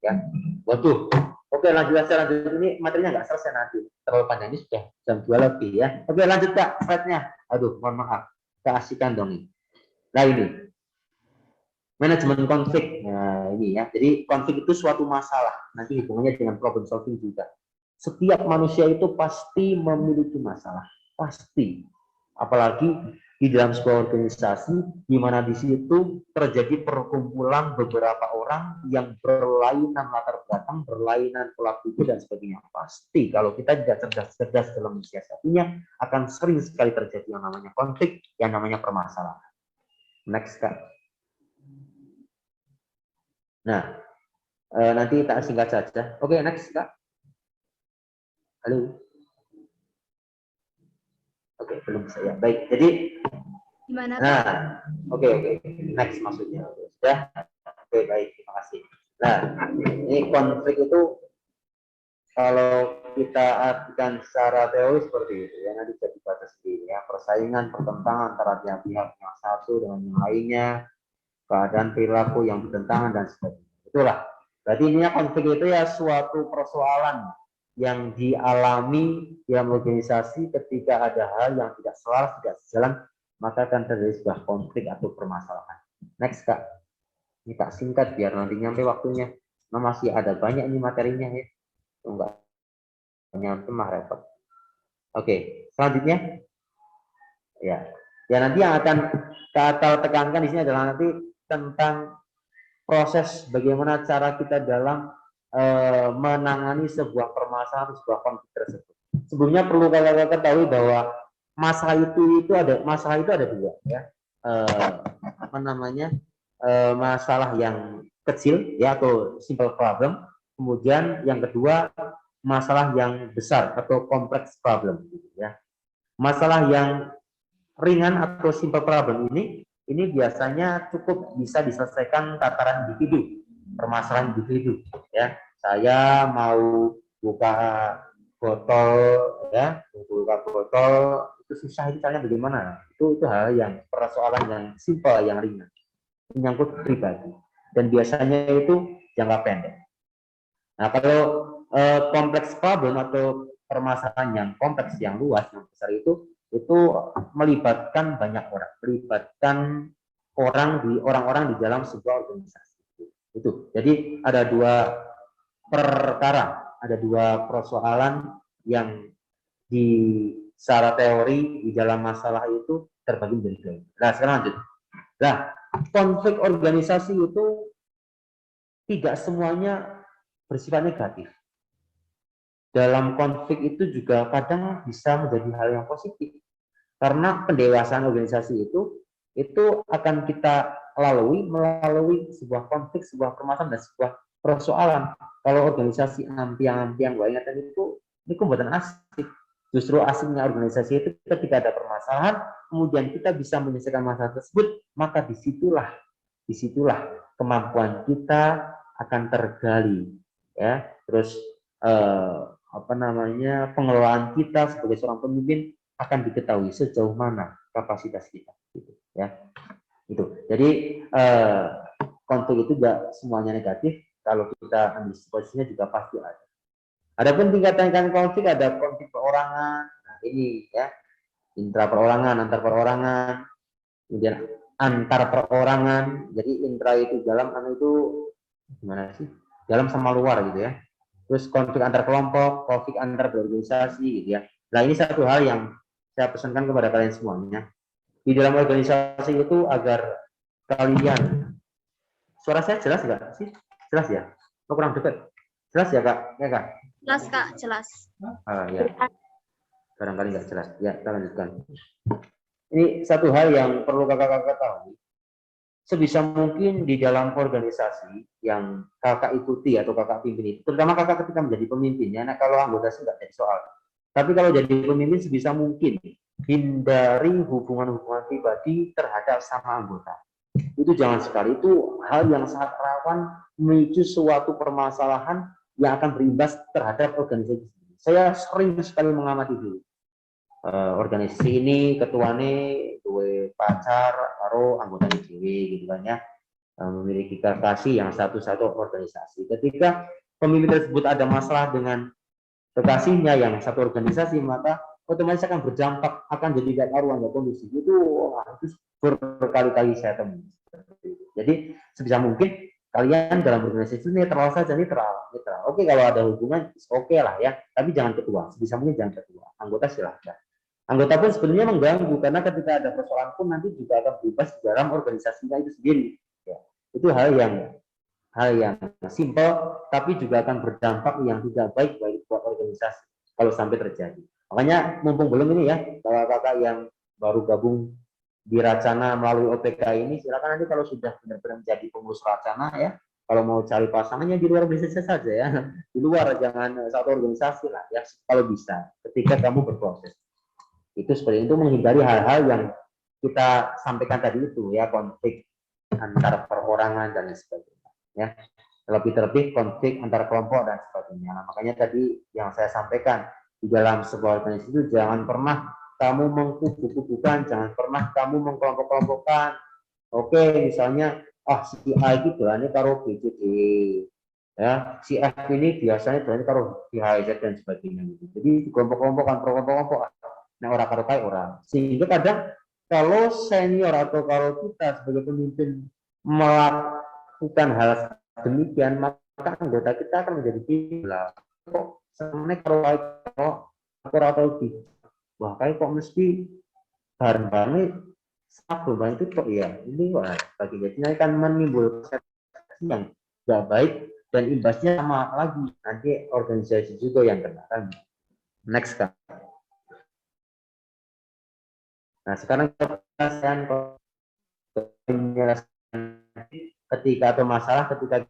ya. Waduh, oke lanjut ini materinya nggak selesai nanti, terlalu panjang, ini sudah jam 2 lebih ya. Oke lanjut Kak, slide-nya. Aduh mohon maaf, keasikan dong ini. Nah ini manajemen konflik. Nah ini ya, jadi konflik itu suatu masalah, nanti hubungannya dengan problem solving juga. Setiap manusia itu pasti memiliki masalah, pasti. Apalagi di dalam sebuah organisasi, di mana di situ terjadi perkumpulan beberapa orang yang berlainan latar belakang, berlainan pola pikir dan sebagainya. Pasti kalau kita tidak cerdas dalam mensiasatinya, akan sering sekali terjadi yang namanya konflik, yang namanya permasalahan. Next Kak. Nah, nanti tak singkat saja. Oke, next Kak. Halo. Oke, belum saya. Baik, jadi Gimana? nah, oke. Next maksudnya. Sudah. Oke, baik, terima kasih. Nah, ini konflik itu kalau kita artikan secara teori seperti itu ya, nanti jadi batas sendiri ya, persaingan, pertentangan antara pihak yang satu dengan yang lainnya, keadaan perilaku yang bertentangan dan sebagainya. Itulah. Berarti ininya konflik itu ya suatu persoalan yang dialami dalam organisasi ketika ada hal yang tidak selaras, tidak sejalan, maka akan terjadi sebuah konflik atau permasalahan. Next Kak, ini tak singkat biar nanti nyampe waktunya. Nah, masih ada banyak ini materinya ya, enggak nyampe mah repot. Oke, selanjutnya ya nanti yang akan kita tekankan di sini adalah nanti tentang proses bagaimana cara kita dalam menangani sebuah permasalahan, sebuah konflik tersebut. Sebelumnya perlu kalian ketahui bahwa masalah itu ada dua ya. Masalah yang kecil ya atau simple problem, kemudian yang kedua masalah yang besar atau complex problem ya. Masalah yang ringan atau simple problem ini biasanya cukup bisa diselesaikan tataran individu, permasalahan individu ya. Saya mau buka botol ya, itu susah, itu caranya bagaimana? Itu hal yang persoalan yang simple, yang ringan, menyangkut pribadi dan biasanya itu jangka pendek. Nah, kalau kompleks problem atau permasalahan yang kompleks, yang luas, yang besar itu melibatkan banyak orang, melibatkan orang-orang di dalam sebuah organisasi. Itu. Jadi ada dua perkara, ada 2 persoalan yang secara teori di dalam masalah itu terbagi menjadi 2. Nah, sekarang lanjut. Nah, konflik organisasi itu tidak semuanya bersifat negatif. Dalam konflik itu juga kadang bisa menjadi hal yang positif. Karena pendewasaan organisasi itu akan kita lalui melalui sebuah konflik, sebuah permasalahan, dan sebuah persoalan. Kalau organisasi ampiang-ampiang banyak itu bukan asik. Justru asiknya organisasi itu ketika ada permasalahan, kemudian kita bisa menyelesaikan masalah tersebut, maka disitulah kemampuan kita akan tergali, ya. Terus pengelolaan kita sebagai seorang pemimpin akan diketahui sejauh mana kapasitas kita, gitu, ya. Itu. Jadi konflik itu tidak semuanya negatif. Kalau kita ambil posisinya juga pasti ada. Adapun tingkatan konflik, ada konflik perorangan. Nah, ini ya, intra perorangan, antar perorangan, kemudian antar perorangan. Jadi intra itu dalam, itu gimana sih? Dalam sama luar gitu ya. Terus konflik antar kelompok, konflik antar berorganisasi gitu ya. Nah, ini satu hal yang saya pesankan kepada kalian semuanya. Di dalam organisasi itu agar kalian, suara saya jelas nggak sih? Jelas ya? Oh, kurang dekat. Jelas ya, Kak? Ya, Kak? Jelas, Kak, jelas. Ya. Barangkali nggak jelas. Ya, kita lanjutkan. Ini satu hal yang perlu kakak-kakak tahu. Sebisa mungkin di dalam organisasi yang kakak ikuti atau kakak pimpin itu, terutama kakak ketika menjadi pemimpinnya, nah kalau anggota sih nggak jadi soal. Tapi kalau jadi pemimpin sebisa mungkin hindari hubungan-hubungan pribadi terhadap sama anggota. Itu jangan sekali, itu hal yang sangat rawan memicu suatu permasalahan yang akan berimbas terhadap organisasi. Saya sering sekali mengamati dulu. Organisasi ini ketuanya duwe pacar karo anggota DPW gitu kan ya, memiliki kekasih yang satu-satu organisasi. Ketika pemimpin tersebut ada masalah dengan kekasihnya yang satu organisasi, maka otomatis akan berdampak, akan jadi gak karuan, gak kondusif. Itu berkali-kali saya temui. Jadi sebisa mungkin kalian dalam organisasi ini netral saja, netral. Oke, kalau ada hubungan oke lah ya, tapi jangan ketua. Sebisa mungkin jangan ketua. Anggota silahkan. Anggota pun sebenarnya mengganggu, karena ketika ada persoalan pun nanti juga akan bebas di dalam organisasinya itu sendiri. Ya, itu hal yang simpel, tapi juga akan berdampak yang tidak baik buat organisasi kalau sampai terjadi. Makanya mumpung belum ini ya, kakak-kakak yang baru gabung di Racana melalui OPK ini, silakan nanti kalau sudah benar-benar menjadi pengurus Racana ya, kalau mau cari pasangannya di luar organisasi saja ya, di luar, jangan satu organisasi lah ya, kalau bisa, ketika kamu berproses. Itu seperti itu, menghindari hal-hal yang kita sampaikan tadi itu ya, konflik antar perorangan dan sebagainya ya, lebih-lebih konflik antar kelompok dan sebagainya. Nah, makanya tadi yang saya sampaikan, di dalam sebuah organisasi itu jangan pernah kamu mengkubu-kubukan, jangan pernah kamu mengkelompok-kelompokkan. Oke, misalnya si A itu ini karo BCD ya, si F ini biasanya berani karo BHZ dan sebagainya gitu. Jadi kelompok-kelompokan, kelompok-kelompok, nah orang karo kayak orang. Sehingga kadang kalau senior atau kalau kita sebagai pemimpin melakukan hal demikian, maka anggota kita akan menjadi gila. Kok sebenarnya kalau atau wah kayak kok mesti bareng-bareng satu banyak itu kok ya ini wah bagi jadinya akan menimbulkan yang tidak baik dan imbasnya sama lagi nanti organisasi juga yang kena kan. Next kan. Nah sekarang ketika atau masalah ketika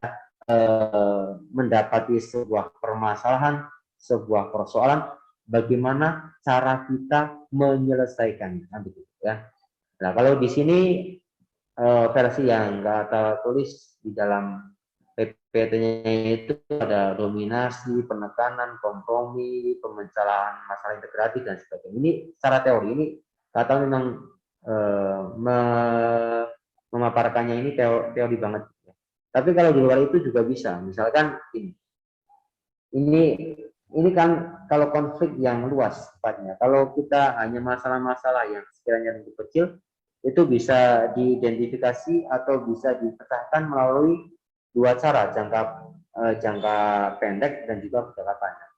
mendapati sebuah permasalahan, sebuah persoalan, bagaimana cara kita menyelesaikannya, begitu ya. Nah kalau di sini versi yang kata tulis di dalam PPT-nya itu ada dominasi, penekanan, kompromi, pemecahan masalah integratif dan sebagainya. Ini secara teori ini kata memang memaparkannya ini teori banget. Tapi kalau di luar itu juga bisa. Misalkan ini kan kalau konflik yang luas sifatnya. Kalau kita hanya masalah-masalah yang sekiranya lebih kecil, itu bisa diidentifikasi atau bisa dipecahkan melalui dua cara, jangka jangka pendek dan juga jangka panjang.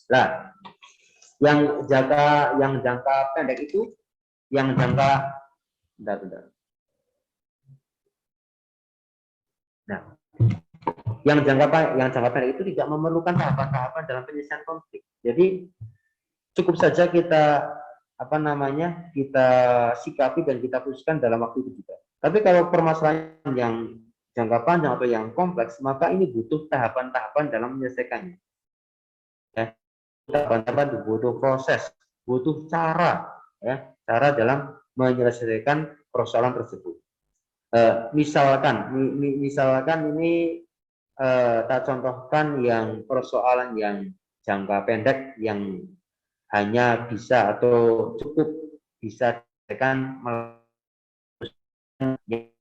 Nah, yang jangka pendek itu, yang jangka bentar. Nah, yang jangka pendek itu tidak memerlukan tahapan-tahapan dalam penyelesaian konflik. Jadi cukup saja kita kita sikapi dan kita putuskan dalam waktu itu juga. Tapi kalau permasalahan yang jangka panjang atau yang kompleks, maka ini butuh tahapan-tahapan dalam menyelesaikannya. Ya, tahapan-tahapan butuh proses, butuh cara, ya, cara dalam menyelesaikan persoalan tersebut. Misalkan ini tak contohkan yang persoalan yang jangka pendek yang hanya bisa atau cukup bisa diselesaikan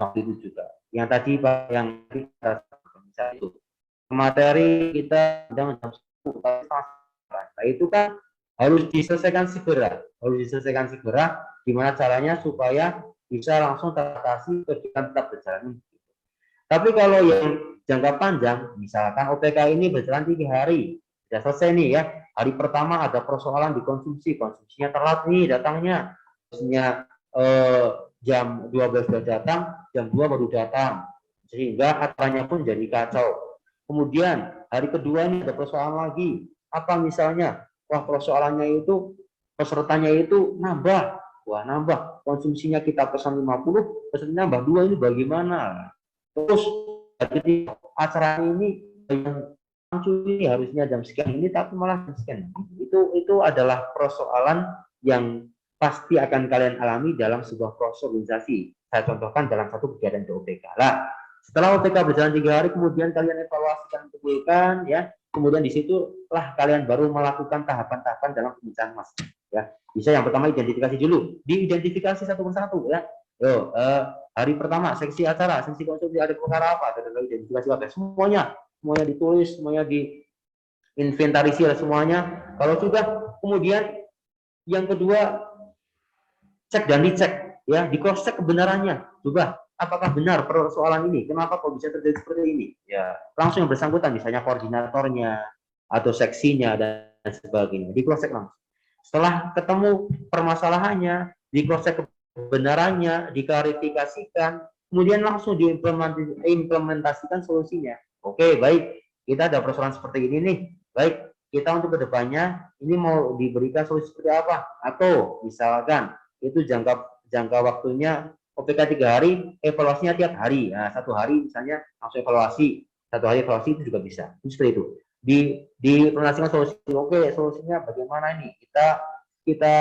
waktu itu juga. Yang tadi yang kita itu materi kita sedang jam 10, nah itu kan harus diselesaikan segera, gimana caranya supaya bisa langsung teratasi kegiatan tetap berjalan. Tapi kalau yang jangka panjang, misalkan OPK ini berjalan 3 hari, sudah selesai nih ya. Hari pertama ada persoalan di konsusinya telat nih datangnya. Harusnya jam 12 sudah datang, jam 2 baru datang. Sehingga acaranya pun jadi kacau. Kemudian hari kedua ini ada persoalan lagi. Apa misalnya? Wah, persoalannya itu pesertanya itu nambah. Wah, nambah. Konsumsinya kita pesan 50, pesertanya nambah 2, ini bagaimana? Terus jadi acara ini ini harusnya jam sekian ini tapi malah jam sekian. Itu adalah persoalan yang pasti akan kalian alami dalam sebuah proses organisasi. Saya contohkan dalam satu kegiatan di OPK. Lah, setelah OPK berjalan 3 hari, kemudian kalian evaluasikan kebaikan, ya. Kemudian di situlah kalian baru melakukan tahapan-tahapan dalam pemecahan mas. Ya, bisa yang pertama identifikasi dulu, diidentifikasi satu persatu, ya. Yo, hari pertama seksi acara, seksi konsumsi ada perkara apa, ada identifikasi apa, semuanya ditulis, semuanya diinventarisir semuanya. Kalau sudah, kemudian yang kedua cek dan dicek, ya, di cross check kebenarannya. Coba apakah benar persoalan ini? Kenapa kok bisa terjadi seperti ini? Ya, langsung yang bersangkutan, misalnya koordinatornya atau seksinya dan sebagainya, di cross check langsung. Setelah ketemu permasalahannya, di cross check kebenarannya, diklarifikasikan, kemudian langsung diimplementasikan solusinya. Oke, baik, kita ada persoalan seperti ini nih. Baik, kita untuk kedepannya ini mau diberikan solusi seperti apa? Atau misalkan itu jangka waktunya OPK 3 hari, evaluasinya tiap hari. Nah, 1 hari misalnya langsung evaluasi, 1 hari evaluasi itu juga bisa. Itu seperti itu. Diimplementasikan solusi. Oke, solusinya bagaimana ini? Kita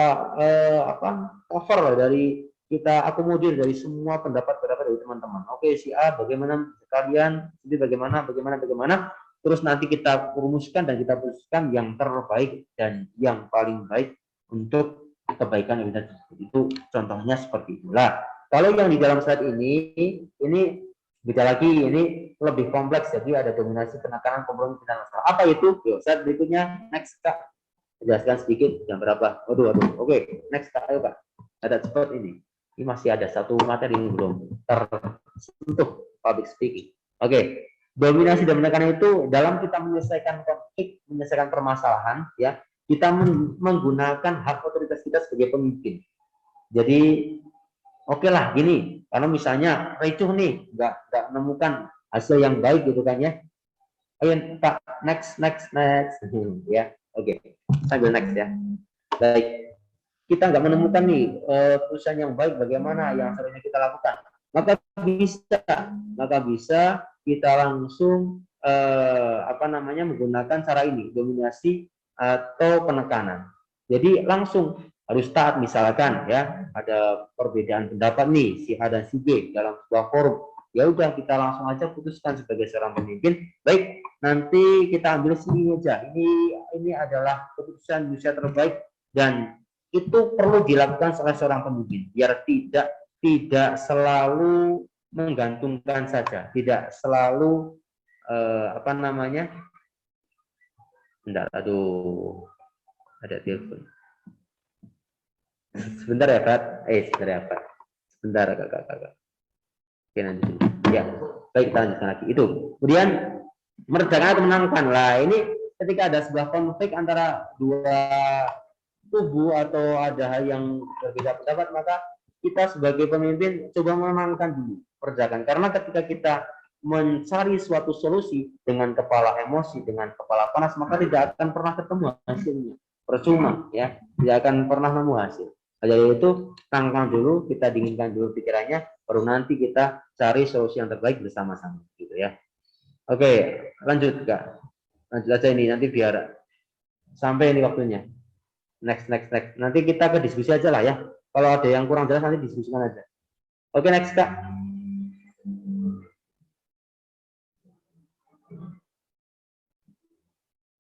cover dari, kita akomodir dari semua pendapat-pendapat dari teman-teman. Oke, si A bagaimana kalian, ini bagaimana, terus nanti kita rumuskan dan kita putuskan yang terbaik dan yang paling baik untuk kebaikan evidensi. Itu contohnya seperti itulah. Kalau yang di dalam slide ini beda lagi, ini lebih kompleks, jadi ada dominasi, penekanan, kompromi, dan masalah. Apa itu? Yuk, slide berikutnya, next Kak. Jelaskan sedikit jam berapa. Waduh. Oke, next Kak, ayo Kak. Ada cepat ini. Ini masih ada satu materi ini belum tersentuh, public speaking. Oke, dominasi dan penekanan itu dalam kita menyelesaikan konflik, menyelesaikan permasalahan, ya, kita menggunakan hak otoritas kita sebagai pemimpin. Jadi, oke lah, gini, karena misalnya ricuh nih, nggak menemukan hasil yang baik gitu kan ya. Ayo Pak, next, ya, oke, sambil next ya. Baik. Kita nggak menemukan nih perusahaan yang baik, bagaimana yang seharusnya kita lakukan, maka bisa kita langsung menggunakan cara ini, dominasi atau penekanan. Jadi langsung harus taat, misalkan ya ada perbedaan pendapat nih si A dan si B dalam sebuah forum, ya udah kita langsung aja putuskan sebagai seorang pemimpin, baik, nanti kita ambil sini aja, ini adalah keputusan Indonesia terbaik, dan itu perlu dilakukan oleh seorang pemimpin biar tidak selalu menggantungkan saja, tidak selalu bentar, aduh, ada telepon. Sebentar ya Pak, sebentar Kakak. Oke, nanti ya, baik, kita lanjutkan lagi. Itu kemudian meredakan atau menenangkan. Lah ini ketika ada sebuah konflik antara dua kubu atau ada hal yang berbeda pendapat, maka kita sebagai pemimpin coba menenangkan dulu, meredakan. Karena ketika kita mencari suatu solusi dengan kepala emosi, dengan kepala panas, maka tidak akan pernah ketemu hasilnya. Percuma, ya, tidak akan pernah nemu hasil. Jadi itu tenangkan dulu, kita dinginkan dulu pikirannya, baru nanti kita cari solusi yang terbaik bersama-sama, gitu ya. Oke, lanjut Kak. Lanjut aja ini, nanti biar sampai ini waktunya. Next. Nanti kita ke diskusi aja lah ya. Kalau ada yang kurang jelas nanti diskusikan aja. Oke, next Kak.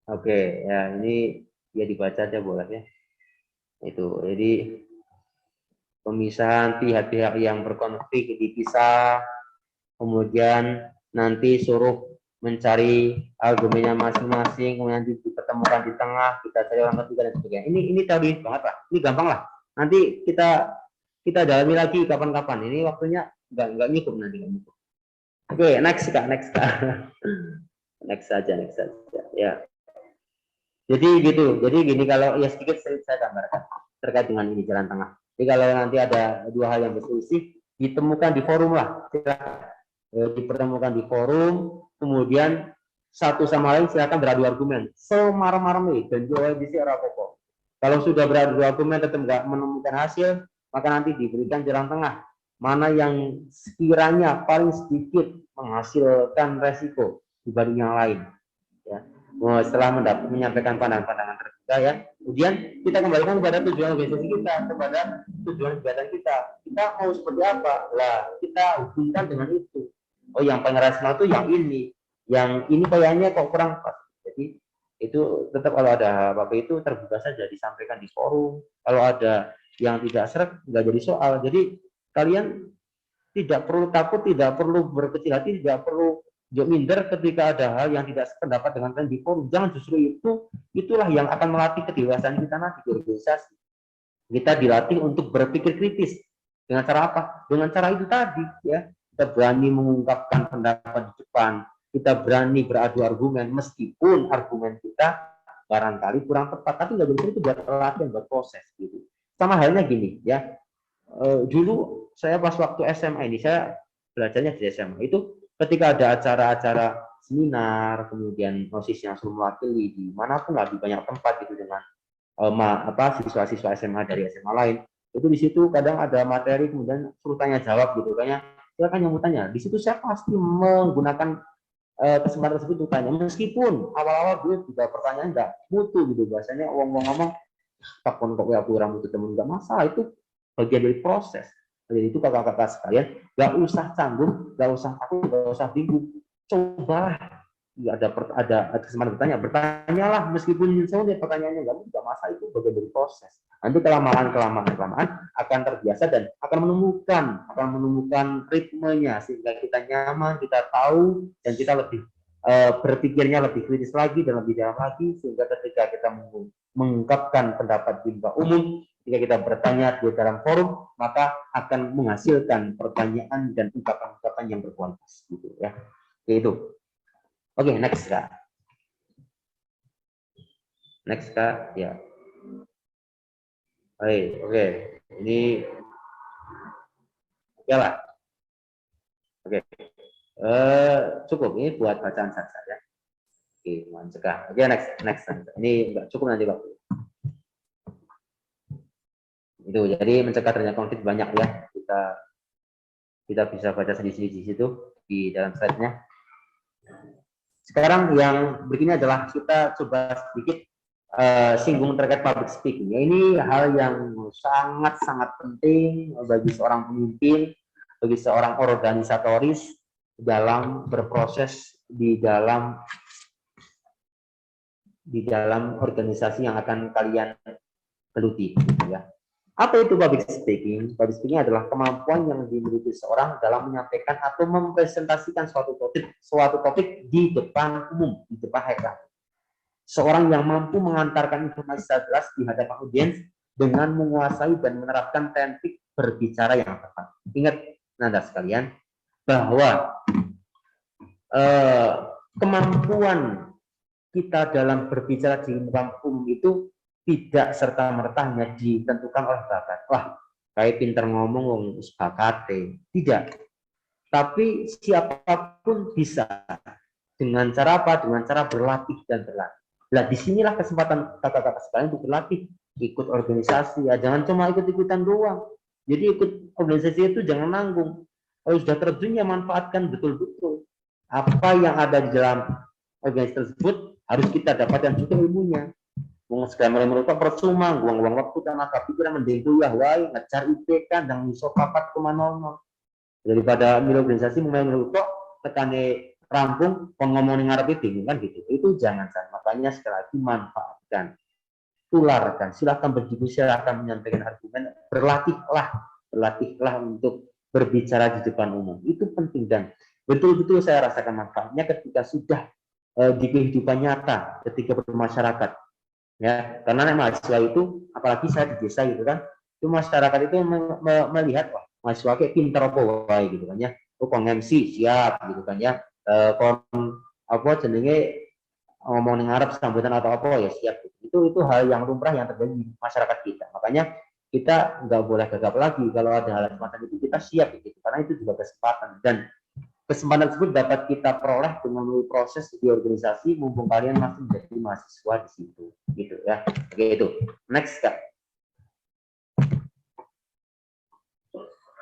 Oke, ya ini ya dibaca aja boleh ya. Itu, jadi pemisahan pihak-pihak yang berkonflik dipisah, kemudian nanti suruh mencari argumennya masing-masing, kemudian dipertemukan di tengah, kita cari orang ketiga dan sebagainya. Ini teori banget lah, ini gampang lah. Nanti kita dalami lagi kapan-kapan. Ini waktunya nggak nyukup nanti nggak nyukup. Oke, next Kak. next saja ya. Jadi gitu. Jadi gini, kalau ya sedikit saya gambarkan terkait dengan ini jalan tengah. Jadi kalau nanti ada dua hal yang berselisih, ditemukan di forum lah. Dipertemukan di forum, kemudian satu sama lain silakan beradu argumen. Semarah-marah dan jual di ora pokok. Kalau sudah beradu argumen tetap nggak menemukan hasil, maka nanti diberikan jalan tengah. Mana yang sekiranya paling sedikit menghasilkan resiko dibanding yang lain. Ya. Setelah menyampaikan pandangan-pandangan terbuka ya, kemudian kita kembalikan kepada tujuan organisasi kita, kepada tujuan kegiatan kita. Kita mau seperti apa? Lah, kita hubungkan dengan itu. Oh, yang paling rasional itu yang ini kayaknya kok kurang pas. Jadi itu tetap kalau ada apa-apa itu terbuka saja, disampaikan di forum. Kalau ada yang tidak seret, nggak jadi soal. Jadi kalian tidak perlu takut, tidak perlu berkecil hati, tidak perlu minder ketika ada hal yang tidak sependapat dengan kalian di forum. Jangan, justru itulah yang akan melatih kedewasaan kita nanti di organisasi. Kita dilatih untuk berpikir kritis. Dengan cara apa? Dengan cara itu tadi, ya. Kita berani mengungkapkan pendapat di depan. Kita berani beradu argumen meskipun argumen kita barangkali kurang tepat. Tapi nggak jadi itu buat latihan, buat proses gitu. Sama halnya gini, ya. Dulu saya pas waktu SMA ini, saya belajarnya di SMA itu. Ketika ada acara-acara seminar, kemudian OSIS yang suruh mewakili di manapun lah, di banyak tempat gitu dengan siswa-siswa SMA dari SMA lain, itu di situ kadang ada materi kemudian suruh tanya jawab gitu, kayaknya silakan yang mau tanya. Di situ saya pasti menggunakan kesempatan tersebut untuk tanya, meskipun awal-awal dulu juga pertanyaan nggak mutu gitu, bahasanya ngomong takon kok aku orang mutu temen, nggak masalah, itu bagian dari proses. Jadi itu kakak-kakak sekalian, nggak usah canggung, nggak usah takut, nggak usah bingung. Cobalah, ada kesempatan bertanyalah meskipun misalnya pertanyaannya nggak masalah, itu bagian dari proses. Nanti kelamaan akan terbiasa dan akan menemukan ritmenya sehingga kita nyaman, kita tahu, dan kita lebih berpikirnya lebih kritis lagi dan lebih dalam lagi, sehingga ketika kita mengungkapkan pendapat di muka umum, jika kita bertanya di dalam forum, maka akan menghasilkan pertanyaan dan ungkapan-ungkapan yang berkualitas gitu ya. Itu. Oke, next Kak. Ya. Oke. Ini ya lah. Oke. Cukup ini buat bacaan saja ya. Oke, mencegah. Oke, next. Ini enggak cukup nanti waktu. Itu jadi mencegah terjadinya konflik banyak ya, kita bisa baca sendiri di situ di dalam slide-nya. Sekarang yang berikutnya adalah kita coba sedikit singgung terkait public speaking. Ya, ini hal yang sangat penting bagi seorang pemimpin, bagi seorang organisatoris dalam berproses di dalam organisasi yang akan kalian geluti gitu ya. Apa itu public speaking? Public speaking adalah kemampuan yang dimiliki seorang dalam menyampaikan atau mempresentasikan suatu topik di depan umum, di depan halayak. Seorang yang mampu mengantarkan informasi secara jelas di hadapan audiens dengan menguasai dan menerapkan teknik berbicara yang tepat. Ingat, Nanda sekalian, bahwa kemampuan kita dalam berbicara di muka umum itu tidak serta-merta hanya ditentukan oleh bakat. Wah, kayak pinter ngomong wong bakate. Tidak. Tapi siapapun bisa. Dengan cara apa? Dengan cara berlatih dan berlatih. Nah, disinilah kesempatan kakak-kakak sekalian untuk berlatih. Ikut organisasi, ya jangan cuma ikut-ikutan doang. Jadi ikut organisasi itu jangan nanggung. Kalau sudah terjun, ya manfaatkan betul-betul. Apa yang ada di dalam organisasi tersebut harus kita dapatkan juga ilmunya. Mau segala mereka percuma, uang waktu tenaga pikiran mending kuliah wae, ngejar IPK dan iso papat kemana daripada milih organisasi mulai menurut tekane rampung ngomongin ngarep itu kan gitu. Itu jangan sampai. Makanya sekali lagi manfaatkan, tularkan, silahkan berdiskusi, silahkan menyampaikan argumen, berlatihlah untuk berbicara di depan umum. Itu penting dan betul-betul saya rasakan manfaatnya ketika sudah di kehidupan nyata, ketika bermasyarakat. Ya, karena mahasiswa itu, apalagi saya di desa gitu kan, itu masyarakat itu melihat wah mahasiswa kayak pinter apa wae gitu kan ya, kok MC siap gitu kan ya, kon apa jenenge ngomong ngarep sambutan atau apa ya siap gitu. Itu hal yang lumrah yang terjadi di masyarakat kita. Makanya kita nggak boleh gagap lagi kalau ada hal semacam itu, kita siap gitu, karena itu juga kesempatan dan kesempatan tersebut dapat kita peroleh dengan melalui proses di organisasi mumpung kalian masih menjadi mahasiswa di situ gitu ya. Oke, itu next Kak.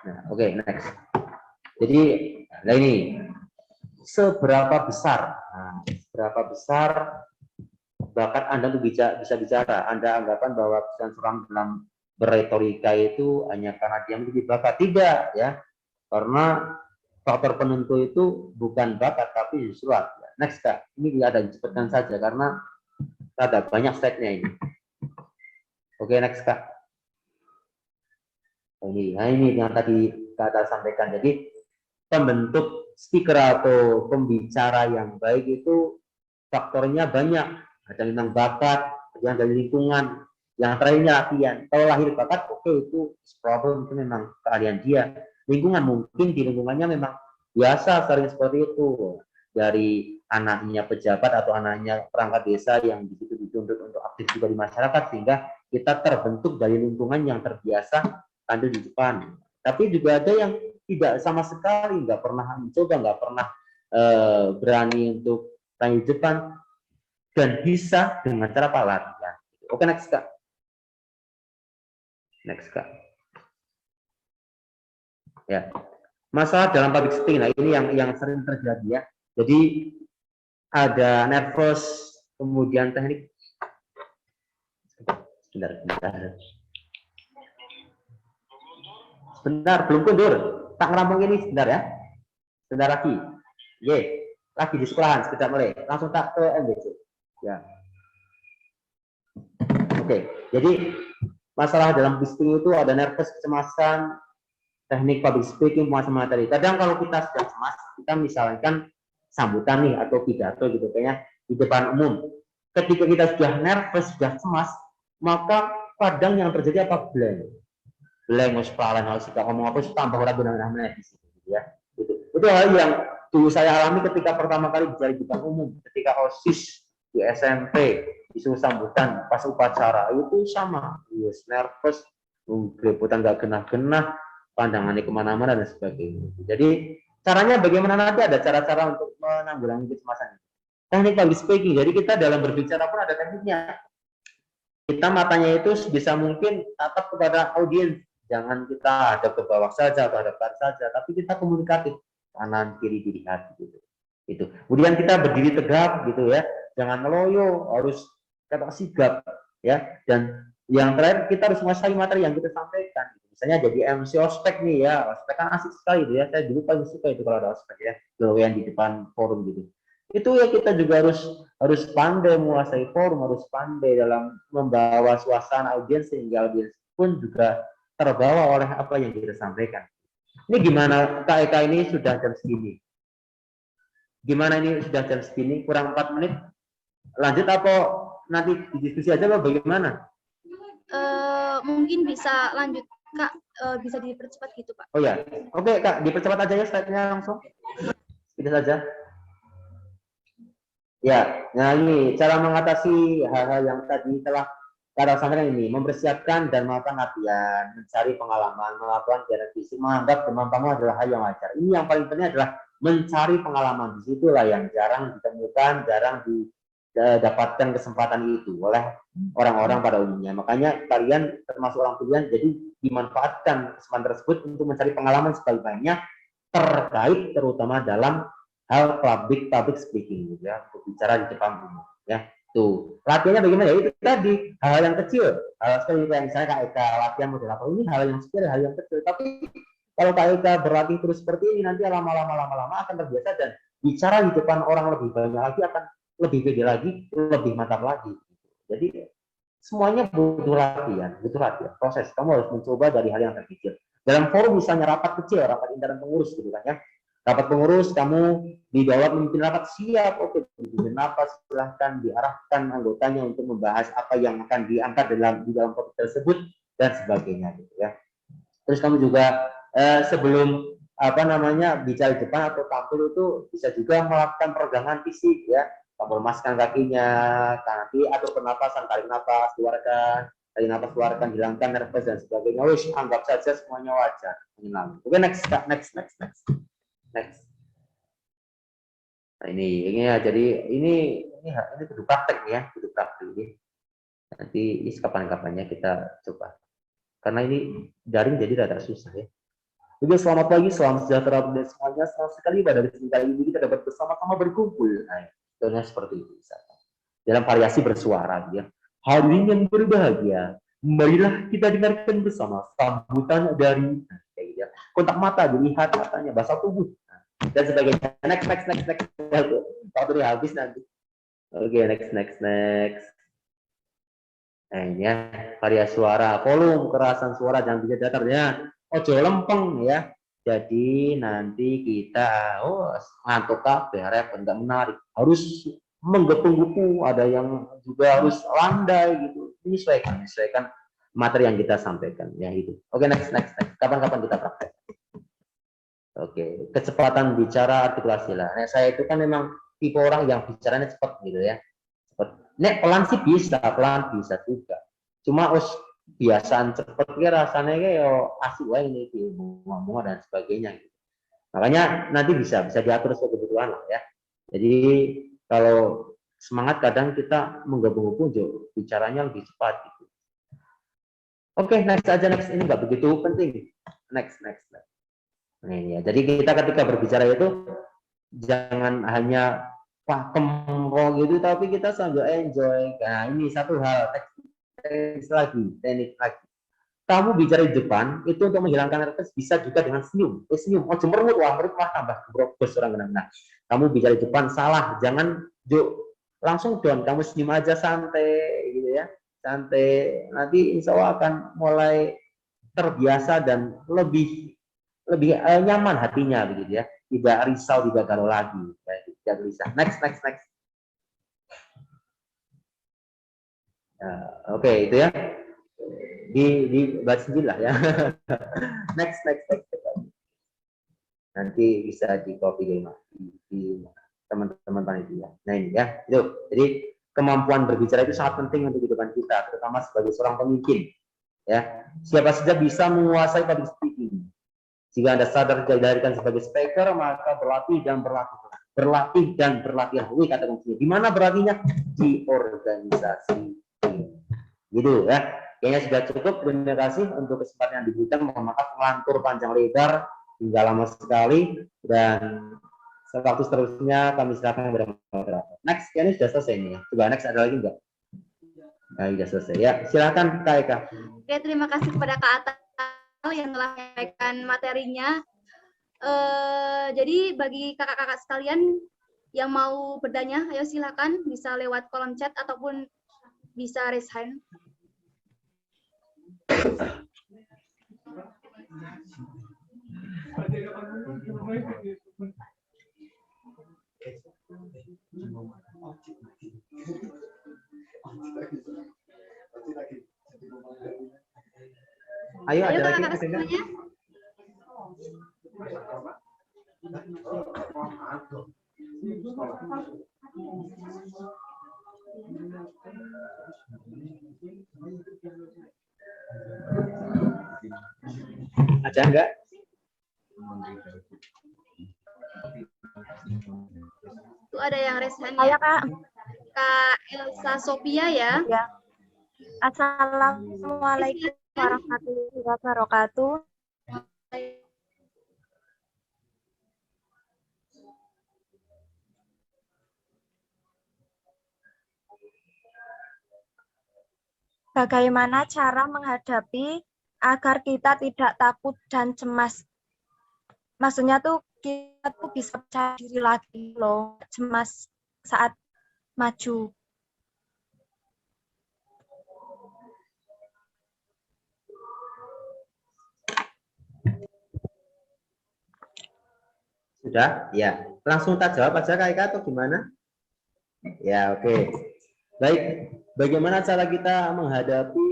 Nah, oke, next. Jadi nah ini seberapa besar bakat Anda untuk bisa bicara. Anda anggapan bahwa seorang dalam berretorika itu hanya karena dia memiliki bakat? Tidak ya, karena faktor penentu itu bukan bakat tapi justru latihan. Next Kak, ini ada disebutkan saja karena ada banyak slide-nya ini. Oke, next Kak. Ini yang tadi Kak sampaikan. Jadi pembentuk speaker atau pembicara yang baik itu faktornya banyak. Ada yang bakat, yang dari lingkungan, yang terakhirnya latihan. Kalau lahir bakat, oke, itu problem, itu memang keahlian dia. Lingkungan mungkin di lingkungannya memang biasa sering seperti itu, dari anaknya pejabat atau anaknya perangkat desa yang begitu dituntut untuk aktif juga di masyarakat, sehingga kita terbentuk dari lingkungan yang terbiasa tampil di depan. Tapi juga ada yang tidak sama sekali, nggak pernah mencoba, nggak pernah berani untuk tampil di depan dan bisa dengan cara latihan. Oke, next Kak. Next Kak. Ya, masalah dalam public speaking, nah ini yang sering terjadi ya. Jadi ada nervous, kemudian teknik. Sebentar, belum kundur. Tak ngerampung ini sebentar ya. Sebentar lagi. Lagi di sekolahan, sebentar mulai. Langsung tak ke MBC. Ya. Oke, jadi masalah dalam public speaking itu ada nervous, kecemasan, teknik public speaking, macam materi. Kadang kalau kita sudah cemas, kita misalkan sambutan nih atau pidato gitu kayaknya di depan umum. Ketika kita sudah nervous, sudah cemas, maka kadang yang terjadi apa? Blank, harus pelan, harus kita ngomong apa, harus tambah orang benar-benar di situ ya. Itu hal yang dulu saya alami ketika pertama kali bicara di depan umum, ketika OSIS di SMP disuruh sambutan pas upacara itu sama, yes, nervous, grepotan nggak genah-genah, pandangannya kemana-mana dan sebagainya. Jadi caranya bagaimana, nanti ada cara-cara untuk menanggulangi kecemasan. Teknik public speaking, jadi kita dalam berbicara pun ada tekniknya. Kita matanya itu sebisa mungkin tatap kepada audiens, jangan kita hadap ke bawah saja atau hadapan saja, tapi kita komunikatif, kanan kiri dilihat gitu. Itu. Kemudian kita berdiri tegak gitu ya, jangan meloyo, harus kata sigap ya. Dan yang terakhir kita harus menguasai materi yang kita sampaikan. Misalnya jadi MC ospek nih ya, ospek kan asik sekali gitu ya. Saya dulu paling suka itu kalau ada ospek ya, yang di depan forum gitu. Itu ya kita juga harus pandai menguasai forum, harus pandai dalam membawa suasana audiens sehingga audiens pun juga terbawa oleh apa yang kita sampaikan. Ini gimana Kak Eka, ini sudah jam segini? Gimana ini sudah jam segini? Kurang 4 menit. Lanjut apa nanti didiskusi aja apa bagaimana? Mungkin bisa lanjut Kak, bisa dipercepat gitu Pak. Oh ya, oke Kak, dipercepat aja ya slide-nya langsung. Tidak saja. Ya, nah ini cara mengatasi hal-hal yang tadi telah kita sampaikan ini, mempersiapkan dan melakukan latihan, mencari pengalaman, melakukan revisi, menganggap teman-teman adalah hal yang wajar. Ini yang paling penting adalah mencari pengalaman. Disitulah yang jarang ditemukan, jarang didapatkan kesempatan itu oleh orang-orang pada umumnya. Makanya kalian termasuk orang pilihan, jadi dimanfaatkan kesempatan tersebut untuk mencari pengalaman sebaik-baiknya terkait terutama dalam hal public speaking, gitu ya, berbicara di depan umum, ya. Tuh, latihannya bagaimana ya? Itu tadi hal yang kecil, hal seperti yang misalnya Kak Eka latihan model apa, ini hal yang kecil, hal yang kecil. Tapi kalau Kak Eka berlatih terus seperti ini, nanti lama-lama akan terbiasa dan bicara di depan orang lebih banyak lagi, akan lebih pede lagi, lebih mantap lagi. Jadi semuanya butuh latihan, proses. Kamu harus mencoba dari hal yang terkecil. Dalam forum misalnya rapat kecil, rapat internal pengurus, gitu kan ya. Rapat pengurus, kamu di bawah memimpin rapat, siap, oke, pimpin rapat, silahkan diarahkan anggotanya untuk membahas apa yang akan diangkat di dalam topik tersebut dan sebagainya, gitu ya. Terus kamu juga sebelum bicara di depan atau tampil itu bisa juga melakukan peregangan fisik, ya. Kamu lemaskan kakinya, nanti atur pernapasan, tarik nafas, keluarkan, hilangkan nervous dan sebagainya. Wih, anggap saja semuanya wajar. Oke, next. Nah, ini ya, jadi ini kudu praktek ya, kudu praktek ini. Nanti kapan-kapannya kita coba. Karena ini daring jadi rada susah ya. Oke, selamat pagi, selamat sejahtera buat semuanya. Senang sekali pada kesempatan kali ini kita dapat bersama-sama berkumpul. Nah, contohnya seperti itu misalnya. Dalam variasi bersuara ya. Hadirin yang berbahagia, marilah kita dengarkan bersama sambutan dari kontak mata, dilihat matanya, bahasa tubuh dan sebagainya. Next. Waktu habis nanti. Oke, next. Nah, ini ya, variasi suara, volume, kerasan suara, jangan bisa datar ya. Ojo lempeng ya. Jadi nanti kita ngantuk kabeh, enggak menarik. Harus menggepu-gepu, ada yang juga harus landai gitu. Menyesuaikan materi yang kita sampaikan ya itu. Oke, next. Kapan-kapan kita praktek. Oke, kecepatan bicara artikulasi lah. Nah, saya itu kan memang tipe orang yang bicaranya cepat gitu ya. Cepat. Nek pelan sih pelan bisa juga. Cuma biasaan cepet ya rasanya kayak asik wae ini ngomong dan sebagainya gitu. Makanya nanti bisa diatur sesuai kebutuhan lah ya. Jadi kalau semangat kadang kita menggabung bicaranya lebih cepat gitu. Oke, next. Ini nggak begitu penting. Next. Nah, ini ya. Jadi kita ketika berbicara itu jangan hanya pakem gitu, tapi kita sambil enjoy. Nah, ini satu hal teknik lagi. Kamu bicara di depan itu untuk menghilangkan nervous bisa juga dengan senyum. Senyum. Oh, merut tambah kebrobos orang benar. Kamu bicara di depan salah, jangan langsung down. Kamu senyum aja santai gitu ya. Santai. Nanti insya Allah akan mulai terbiasa dan lebih nyaman hatinya begitu ya, tidak risau, tidak galau lagi, tidak gelisah. Next. Oke, itu ya bahas sendiri lah ya. next. Nanti bisa di copy di teman-teman panitia. Nah ini ya, itu. Jadi kemampuan berbicara itu sangat penting untuk kehidupan kita, terutama sebagai seorang pemimpin. Ya, siapa saja bisa menguasai public speaking. Jika Anda sadar dilahirkan sebagai speaker, maka berlatih dan berlatih. Wih, kata kuncinya. Di mana berlatihnya? Di organisasi. Gitu ya. Kayaknya sudah cukup. Terima kasih untuk kesempatan yang diberikan. Mohon maaf ngelantur panjang lebar hingga lama sekali. Dan waktu seterusnya kami silakan kepada moderator. Next, ini sudah selesai nih. Coba next, ada lagi enggak? Nah, sudah selesai. Ya, silakan Kak Eka. Oke, terima kasih kepada Kak Atta yang telah menyampaikan materinya. Jadi bagi kakak-kakak sekalian yang mau bertanya, ayo silakan bisa lewat kolom chat ataupun bisa raise hand. Ayo, ada lagi kakak-kakak semuanya. Ada enggak? Itu ada yang resign Saya ya. Kak. Kak Elsa Sophia ya. Ya. Assalamualaikum warahmatullahi wabarakatuh. Bagaimana cara menghadapi agar kita tidak takut dan cemas? Maksudnya tuh kita tuh bisa percaya diri lagi loh, cemas saat maju. Sudah? Ya. Langsung tak jawab aja Kak Eka atau gimana? Ya, oke. Baik. Bagaimana cara kita menghadapi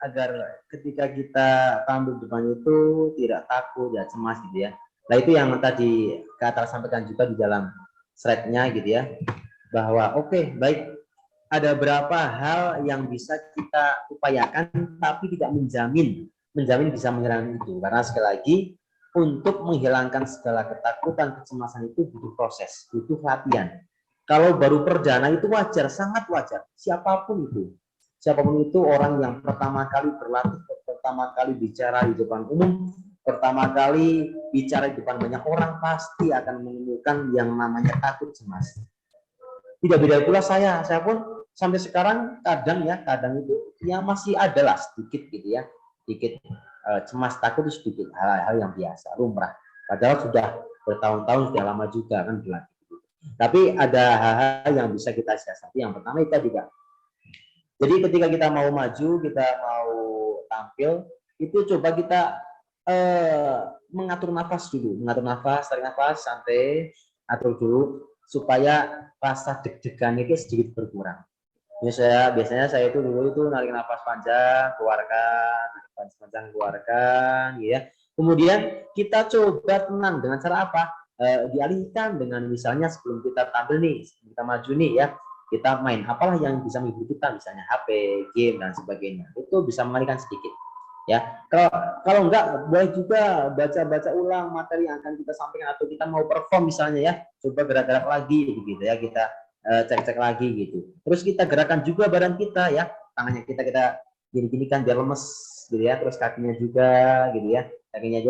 agar ketika kita tampil depan itu tidak takut, ya cemas gitu ya. Nah, itu yang tadi Kak Atal sampaikan juga di dalam slide-nya gitu ya. Bahwa oke, baik. Ada berapa hal yang bisa kita upayakan tapi tidak menjamin bisa menghilangkan itu. Karena sekali lagi untuk menghilangkan segala ketakutan, kecemasan itu butuh proses, butuh latihan. Kalau baru perdana itu wajar, sangat wajar. Siapapun itu orang yang pertama kali berlatih, pertama kali bicara di depan umum, pertama kali bicara di depan banyak orang, pasti akan menemukan yang namanya takut, cemas. Tidak beda pula saya pun sampai sekarang kadang itu ya masih adalah sedikit gitu ya, sedikit cemas, takut itu sedikit, hal-hal yang biasa, lumrah. Padahal sudah bertahun-tahun, sudah lama juga kan berlatih. Tapi ada hal-hal yang bisa kita siasati. Yang pertama itu juga. Jadi ketika kita mau maju, kita mau tampil, itu coba kita mengatur nafas dulu, tarik nafas, santai, atur dulu supaya rasa deg-degan itu sedikit berkurang. Biasanya saya itu dulu itu narik nafas panjang, keluarkan, ya. Kemudian kita coba tenang dengan cara apa? Dialihkan dengan misalnya sebelum kita tampil nih, sebelum kita maju nih ya, kita main apalah yang bisa menghibur kita, misalnya HP, game dan sebagainya. Itu bisa mengalihkan sedikit. Ya, kalau enggak boleh juga baca ulang materi yang akan kita sampaikan atau kita mau perform misalnya ya, coba gerak-gerak lagi begitu ya, kita cek-cek lagi gitu. Terus kita gerakan juga badan kita ya, tangannya kita gini-gini kan biar lemes gitu ya, terus kakinya juga gitu ya,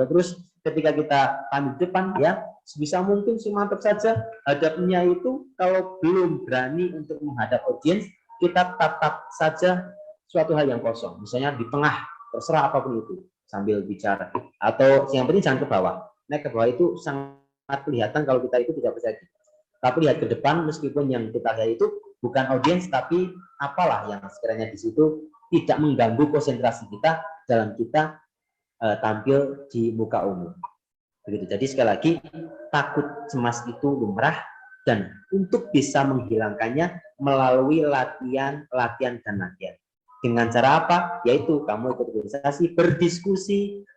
terus ketika kita tampil depan ya, sebisa mungkin semantap saja hadapnya itu. Kalau belum berani untuk menghadap audiens, kita tatap saja suatu hal yang kosong, misalnya di tengah, terserah apapun itu, sambil bicara, atau yang penting jangan ke bawah. Naik ke bawah itu sangat kelihatan kalau kita itu tidak percaya diri. Tapi lihat ke depan, meskipun yang kita lihat itu bukan audiens, tapi apalah yang sekiranya di situ tidak mengganggu konsentrasi kita dalam kita tampil di muka umum. Begitu. Jadi sekali lagi, takut cemas itu lumrah, dan untuk bisa menghilangkannya melalui latihan. Dengan cara apa? Yaitu kamu ikut organisasi, berdiskusi,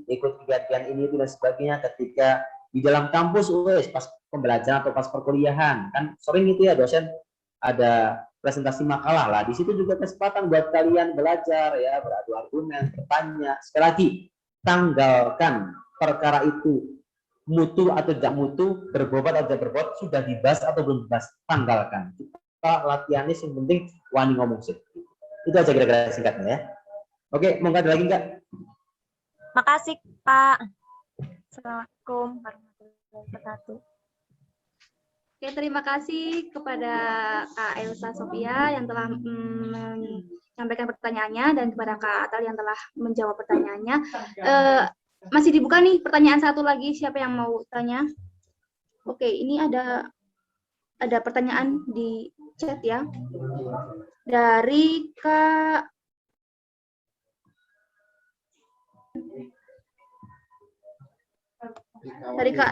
ikut kegiatan ini dan sebagainya. Ketika di dalam kampus, pas pembelajaran atau pas perkuliahan, kan sering itu ya dosen ada presentasi makalah lah. Di situ juga kesempatan buat kalian belajar ya, beradu argumen, bertanya. Sekali lagi, tanggalkan perkara itu mutu atau tidak mutu, berbobot atau tidak berbobot, sudah dibahas atau belum dibahas, tanggalkan. Kita latihannya yang penting wani ngomong sih. Itu aja kira-kira singkatnya ya. Oke, mau nggak ada lagi nggak? Makasih Pak. Assalamualaikum warahmatullahi wabarakatuh. Oke, terima kasih kepada Kak Elsa Sophia yang telah menyampaikan pertanyaannya, dan kepada Kak Atal yang telah menjawab pertanyaannya. Masih dibuka nih pertanyaan satu lagi, siapa yang mau tanya? Oke, ini ada pertanyaan di chat ya. Dari Kak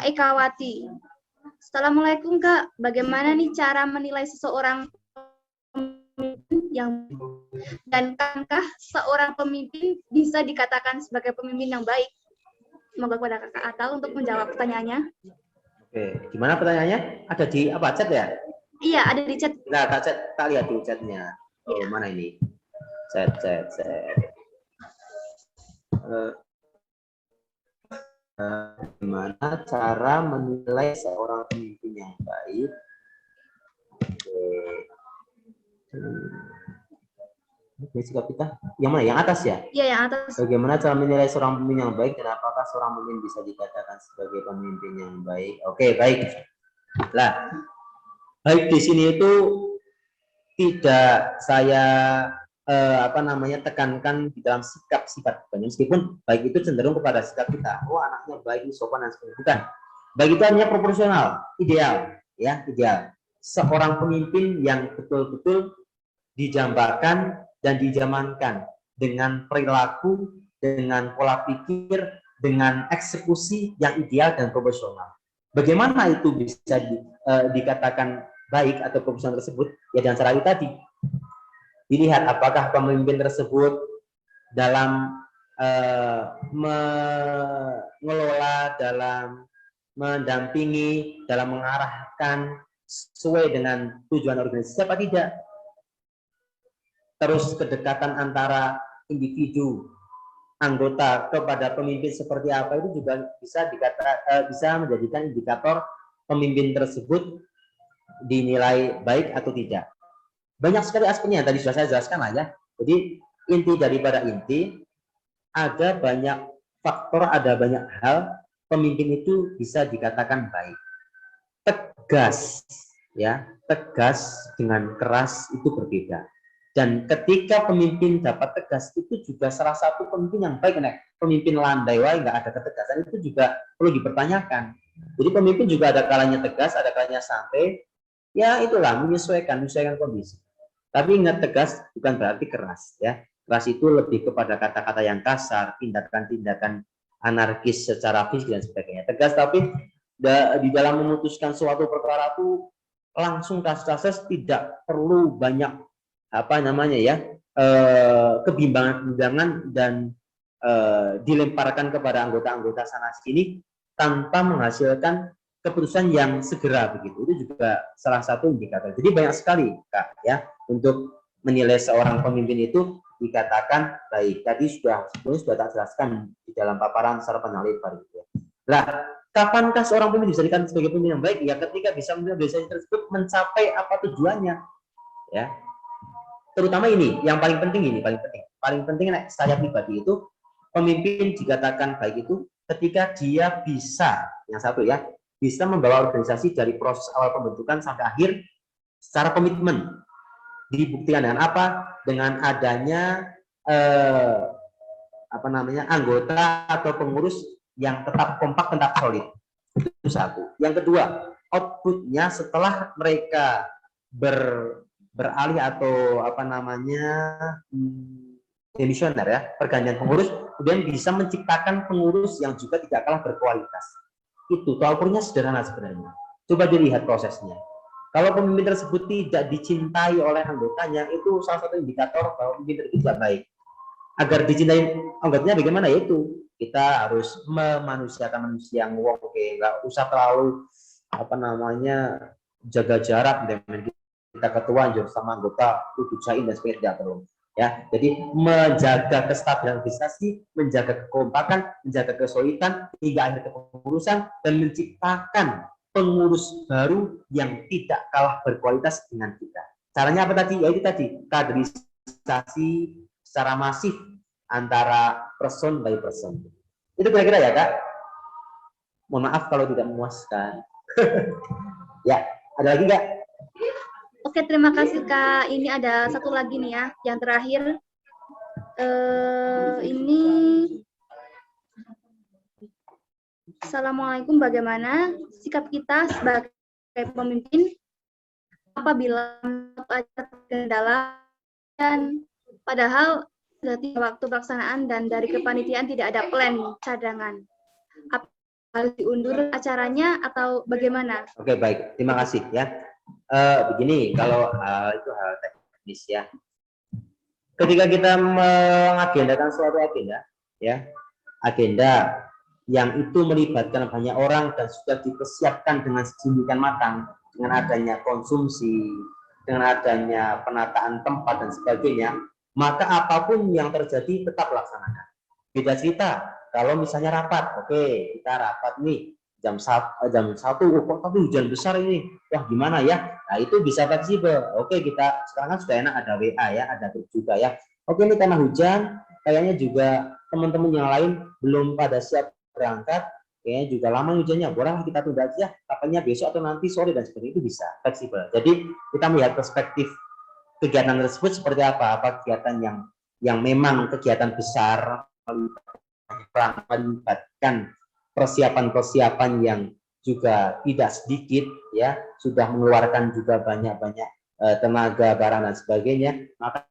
Ekawati. Assalamualaikum Kak, bagaimana nih cara menilai seseorang pemimpin dan kankah seorang pemimpin bisa dikatakan sebagai pemimpin yang baik? Semoga kepada Kakak Atal untuk menjawab pertanyaannya. Oke, gimana pertanyaannya? Ada di apa chat ya? Iya, ada di chat. Nah, tak lihat dulu chatnya. Oh, mana ini? Chat. Gimana cara menilai seorang pemimpin yang baik? Oke. Oke, sikap kita. Yang mana? Yang atas ya? Iya, yang atas. Bagaimana cara menilai seorang pemimpin yang baik dan apakah seorang pemimpin bisa dikatakan sebagai pemimpin yang baik? Oke, baik. Lah, baik di sini itu tidak saya tekankan di dalam sikap sifat bukannya, meskipun baik itu cenderung kepada sikap kita. Oh, anaknya baik, sopan dan sebagainya. Bukan. Baik itu hanya proporsional, ideal, ya, ideal. Seorang pemimpin yang betul-betul dijambakan dan dijamankan dengan perilaku, dengan pola pikir, dengan eksekusi yang ideal dan proporsional. Bagaimana itu bisa dikatakan baik atau proporsional tersebut? Ya dengan cara itu tadi. Dilihat apakah pemimpin tersebut dalam mengelola, dalam mendampingi, dalam mengarahkan sesuai dengan tujuan organisasi apa tidak. Terus kedekatan antara individu anggota kepada pemimpin seperti apa itu juga bisa menjadikan indikator pemimpin tersebut dinilai baik atau tidak. Banyak sekali aspeknya yang tadi sudah saya jelaskan lah ya. Jadi inti daripada inti, ada banyak faktor, ada banyak hal pemimpin itu bisa dikatakan baik. Tegas, ya, tegas dengan keras itu berbeda. Dan ketika pemimpin dapat tegas, itu juga salah satu pemimpin yang baik. Nah, pemimpin landai, wah nggak ada ketegasan, itu juga perlu dipertanyakan. Jadi pemimpin juga ada kalanya tegas, ada kalanya santai. Ya itulah, menyesuaikan kondisi. Tapi ingat, tegas bukan berarti keras. Ya, keras itu lebih kepada kata-kata yang kasar, tindakan-tindakan anarkis secara fisik dan sebagainya. Tegas tapi di dalam memutuskan suatu perkara itu langsung kasar, tidak perlu banyak kebimbangan dan dilemparkan kepada anggota-anggota sana sini tanpa menghasilkan keputusan yang segera begitu. Itu juga salah satu indikator. Jadi banyak sekali Kak ya untuk menilai seorang pemimpin itu dikatakan baik. Tadi sudah tak jelaskan di dalam paparan secara lebar gitu ya. Nah, kapankah seorang pemimpin bisa dikatakan sebagai pemimpin yang baik? Ya ketika bisa menilai tersebut mencapai apa tujuannya. Ya. Terutama ini, yang paling penting saya pribadi itu pemimpin dikatakan baik itu ketika dia bisa, yang satu ya, bisa membawa organisasi dari proses awal pembentukan sampai akhir secara komitmen. Dibuktikan dengan apa? Dengan adanya anggota atau pengurus yang tetap kompak, tetap solid. Itu satu. Yang kedua, outputnya setelah mereka beralih atau demisioner ya, pergantian pengurus, kemudian bisa menciptakan pengurus yang juga tidak kalah berkualitas. Itu ukurnya sederhana sebenarnya. Coba dilihat prosesnya. Kalau pemimpin tersebut tidak dicintai oleh anggotanya, itu salah satu indikator bahwa pemimpin itu tidak baik. Agar dicintai anggotanya bagaimana? Yaitu kita harus memanusiakan manusia yang oke, nggak usah terlalu jaga jarak dengan kita ketua sama anggota itu jain dan sebagainya, tidak perlu ya. Jadi menjaga kestabilan organisasi, menjaga kekompakan, menjaga kesulitan hingga akhir kepengurusan dan menciptakan pengurus baru yang tidak kalah berkualitas dengan kita. Caranya apa tadi? Yaitu tadi kaderisasi secara masif antara person by person. Itu kira-kira ya Kak. Mohon maaf kalau tidak memuaskan. Ya, ada lagi nggak? Oke, terima kasih Kak. Ini ada satu lagi nih ya, yang terakhir. Ini Assalamualaikum, bagaimana sikap kita sebagai pemimpin apabila ada kendala dan padahal sudah waktu pelaksanaan dan dari kepanitiaan tidak ada plan cadangan. Apa harus diundur acaranya atau bagaimana? Oke, baik. Terima kasih ya. Begini, kalau itu hal teknis ya. Ketika kita mengagendakan suatu agenda, ya, agenda yang itu melibatkan banyak orang dan sudah dipersiapkan dengan sedemikian matang, dengan adanya konsumsi, dengan adanya penataan tempat dan sebagainya, maka apapun yang terjadi tetap laksanakan. Beda cerita kalau misalnya rapat, oke, kita rapat nih jam 1, kok tapi hujan besar ini, wah gimana ya? Nah itu bisa fleksibel. Oke, kita sekarang kan sudah enak ada WA ya, ada grup juga ya. Oke, ini karena hujan, kayaknya juga teman-teman yang lain belum pada siap berangkat, kayaknya juga lama hujannya, boleh kita tunda aja, kapannya besok atau nanti sore dan sebagainya, itu bisa fleksibel. Jadi kita melihat perspektif kegiatan tersebut seperti apa kegiatan yang memang kegiatan besar melibatkan persiapan-persiapan yang juga tidak sedikit ya, sudah mengeluarkan juga banyak-banyak tenaga, barang dan sebagainya, maka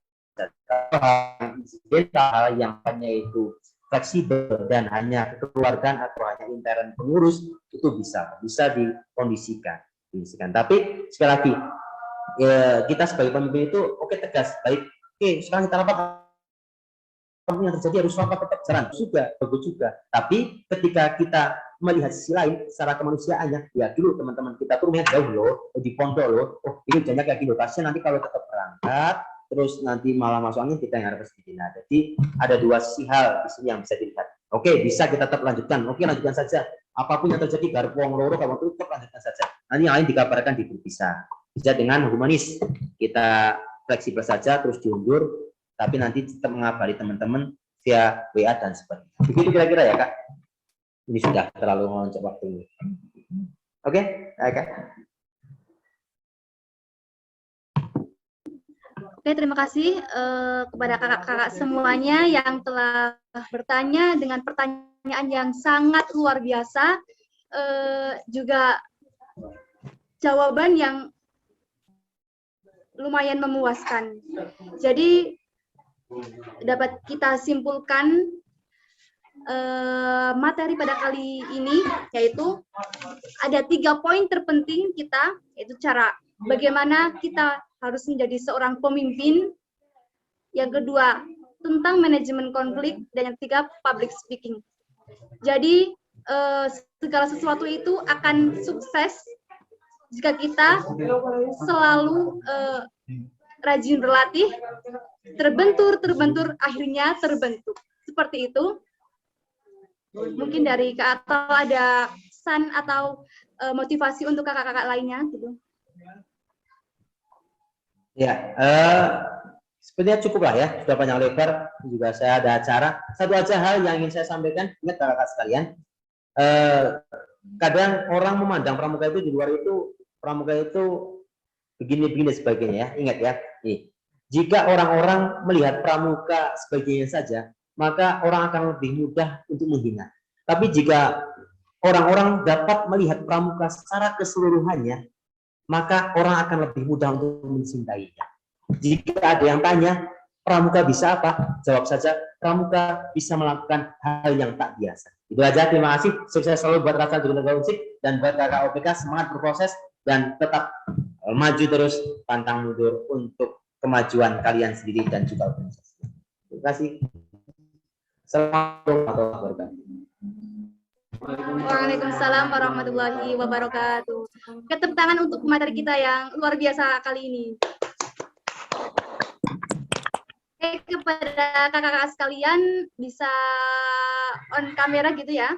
hal yang hanya itu fleksibel dan hanya kekeluargaan atau hanya intern pengurus itu bisa dikondisikan. Tapi sekali lagi kita sebagai pemimpin itu oke, tegas, baik, oke, sekarang kita rapat, yang terjadi harus rapat tetap jalan juga, bagus juga. Tapi ketika kita melihat sisi lain secara kemanusiaannya, ya dulu teman-teman kita tuh melihat jauh loh, di pondok loh, oh ini hujannya kayak gini, kasihan nanti kalau tetap berangkat terus nanti malah masuk angin, kita yang harus begini. Nah, jadi ada dua sisi hal di sini yang bisa dilihat. Oke, bisa kita tetap lanjutkan, oke lanjutkan saja, apapun yang terjadi, garpong loro kamu itu tetap lanjutkan saja, nanti yang lain dikabarkan di grup bisa dengan humanis, kita fleksibel saja terus diundur, tapi nanti tetap mengabari teman-teman via WA dan sebagainya. Begitu kira-kira ya Kak. Ini sudah terlalu melonjak waktunya. Oke, Kak. Oke, terima kasih kepada kakak-kakak semuanya yang telah bertanya dengan pertanyaan yang sangat luar biasa, juga jawaban yang lumayan memuaskan. Jadi dapat kita simpulkan materi pada kali ini, yaitu ada 3 poin terpenting kita, yaitu cara bagaimana kita harus menjadi seorang pemimpin, yang kedua tentang manajemen konflik, dan yang ketiga public speaking. Jadi segala sesuatu itu akan sukses jika kita selalu rajin berlatih, terbentur, akhirnya terbentuk. Seperti itu. Mungkin dari Kak Atal ada pesan atau motivasi untuk kakak-kakak lainnya gitu. Ya, sepertinya cukup lah ya, sudah panjang lebar, juga saya ada acara. Satu aja hal yang ingin saya sampaikan, ingat kakak-kakak sekalian, kadang orang memandang pramuka itu di luar itu, pramuka itu begini-begini sebagainya ya, ingat ya. Nih, jika orang-orang melihat pramuka sebagainya saja, maka orang akan lebih mudah untuk menghina. Tapi jika orang-orang dapat melihat pramuka secara keseluruhannya, maka orang akan lebih mudah untuk mencintainya. Jika ada yang tanya, pramuka bisa apa? Jawab saja, pramuka bisa melakukan hal yang tak biasa. Itu aja, terima kasih. Sukses selalu buat Rasa Jogja Musik dan buat kakak OPK, semangat berproses dan tetap maju terus, pantang mundur untuk kemajuan kalian sendiri dan juga organisasi. Terima kasih. Assalamualaikum warahmatullahi wabarakatuh. Waalaikumsalam warahmatullahi wabarakatuh. Tepuk tangan untuk materi kita yang luar biasa kali ini. Oke, kepada kakak-kakak sekalian bisa on kamera gitu ya.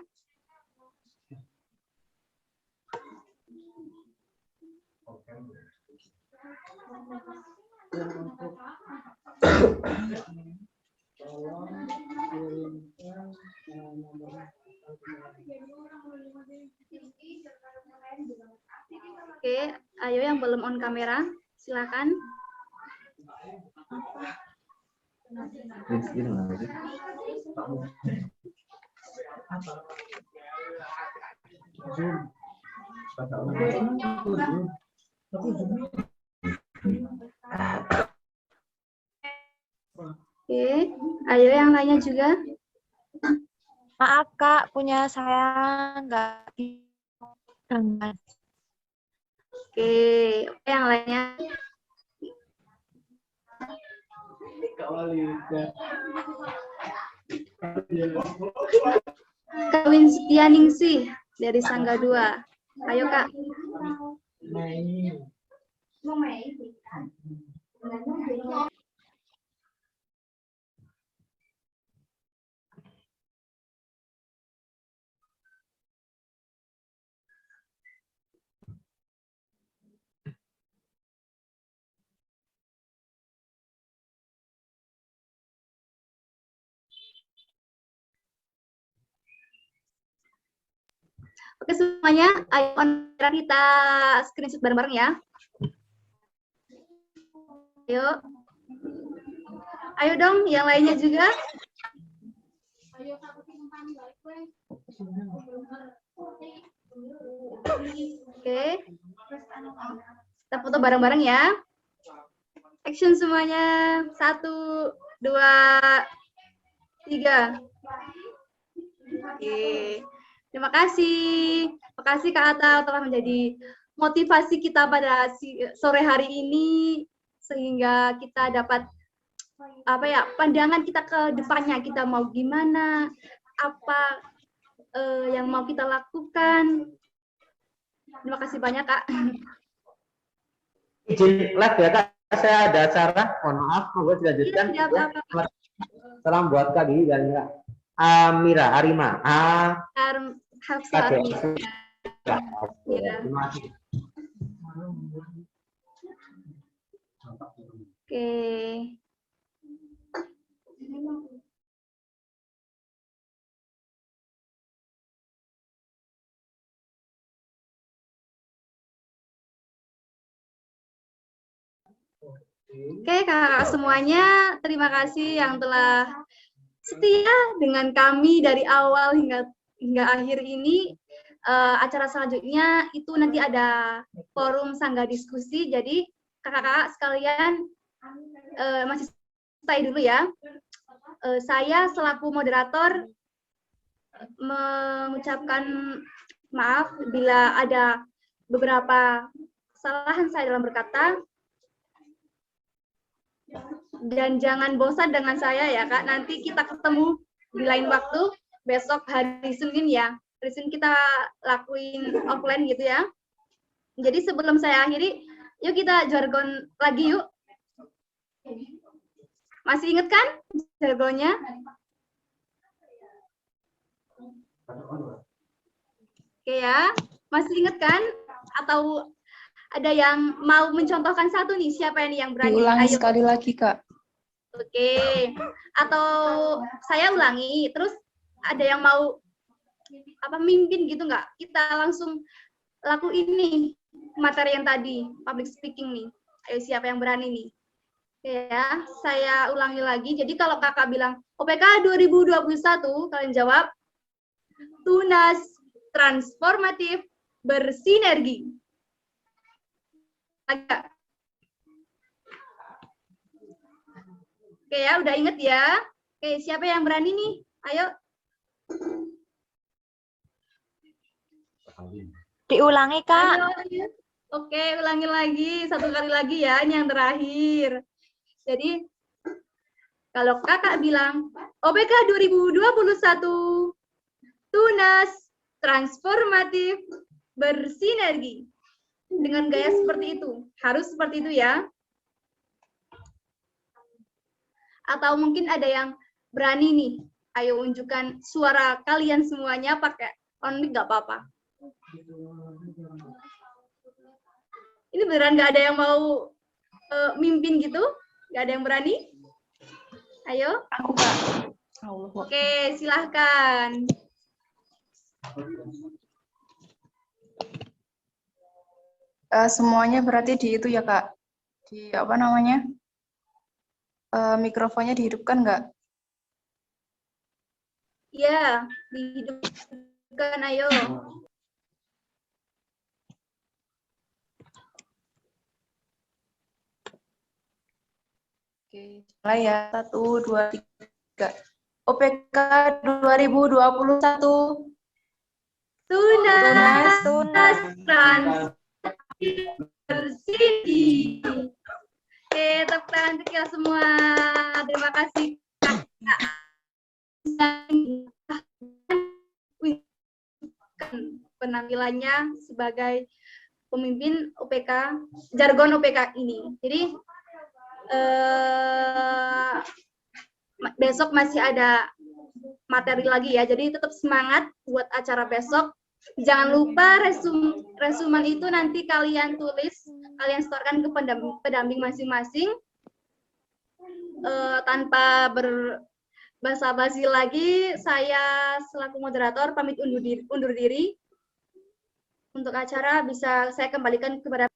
Oke, ayo yang belum on kamera, silakan. Oke, ayo yang lainnya juga. Maaf Kak, punya saya nggak dengan. Oke, yang lainnya. Kawin Setianingsih dari Sangga 2. Ayo Kak. Oke semuanya, ayo kita screenshot bareng-bareng ya. Ayo. Ayo dong, yang lainnya juga. Oke. Kita foto bareng-bareng ya. Action semuanya. 1, 2, 3. Oke. Terima kasih. Terima kasih Kak Atta telah menjadi motivasi kita pada sore hari ini sehingga kita dapat pandangan kita ke depannya, kita mau gimana, apa yang mau kita lakukan. Terima kasih banyak Kak. Izin live ya Kak, saya ada acara, mohon maaf, monggo dilanjutkan. Iya, Salam buat Kak Gigi dan Kak Amira, Arima. Hafsah Armi. Terima kasih. Oke. Oke, kakak semuanya, terima kasih yang telah setia dengan kami dari awal hingga akhir ini. Acara selanjutnya itu nanti ada forum Sangga Diskusi, jadi kakak-kakak sekalian masih stay dulu ya. Saya selaku moderator mengucapkan maaf bila ada beberapa kesalahan saya dalam berkata. Dan jangan bosan dengan saya ya Kak, nanti kita ketemu di lain waktu, besok hari Senin ya. Hari Senin kita lakuin offline gitu ya. Jadi sebelum saya akhiri, yuk kita jargon lagi yuk. Masih inget kan jargonnya? Oke ya, masih inget kan? Atau ada yang mau mencontohkan satu nih, siapa yang berani? Diulangi Ayo. sekali lagi, Kak. Oke, atau saya ulangi, terus ada yang mau mimpin gitu nggak? Kita langsung lakuin nih materi yang tadi, public speaking nih. Ayo siapa yang berani nih? Oke ya, saya ulangi lagi. Jadi kalau kakak bilang OPK 2021, kalian jawab tunas transformatif bersinergi. Agak. Oke ya, udah inget ya. Oke, siapa yang berani nih? Ayo. Diulangi, Kak. Ayo. Oke, ulangi lagi. Satu kali lagi ya, ini yang terakhir. Jadi, kalau kakak bilang, OPK 2021, tunas transformatif bersinergi. Dengan gaya seperti itu. Harus seperti itu ya. Atau mungkin ada yang berani nih. Ayo unjukkan suara kalian semuanya pakai on mic nggak apa-apa. Ini beneran nggak ada yang mau mimpin gitu? Nggak ada yang berani? Ayo. Aku, Kak. Oke, silahkan. Semuanya berarti di itu ya, Kak? Di apa namanya? Mikrofonnya dihidupkan nggak? Iya, dihidupkan, ayo. Oke, mulai ya. 1, 2, 3. OPK 2021. Tunas Tunas. bersinergi. Oke, tepuk tangan untuk kita semua. Terima kasih. penampilannya sebagai pemimpin UPK, jargon UPK ini. Jadi besok masih ada materi lagi ya, jadi tetap semangat buat acara besok. Jangan lupa resumen itu nanti kalian tulis, kalian setorkan ke pendamping masing-masing. Tanpa berbasa-basi lagi, saya selaku moderator pamit undur diri. Untuk acara bisa saya kembalikan kepada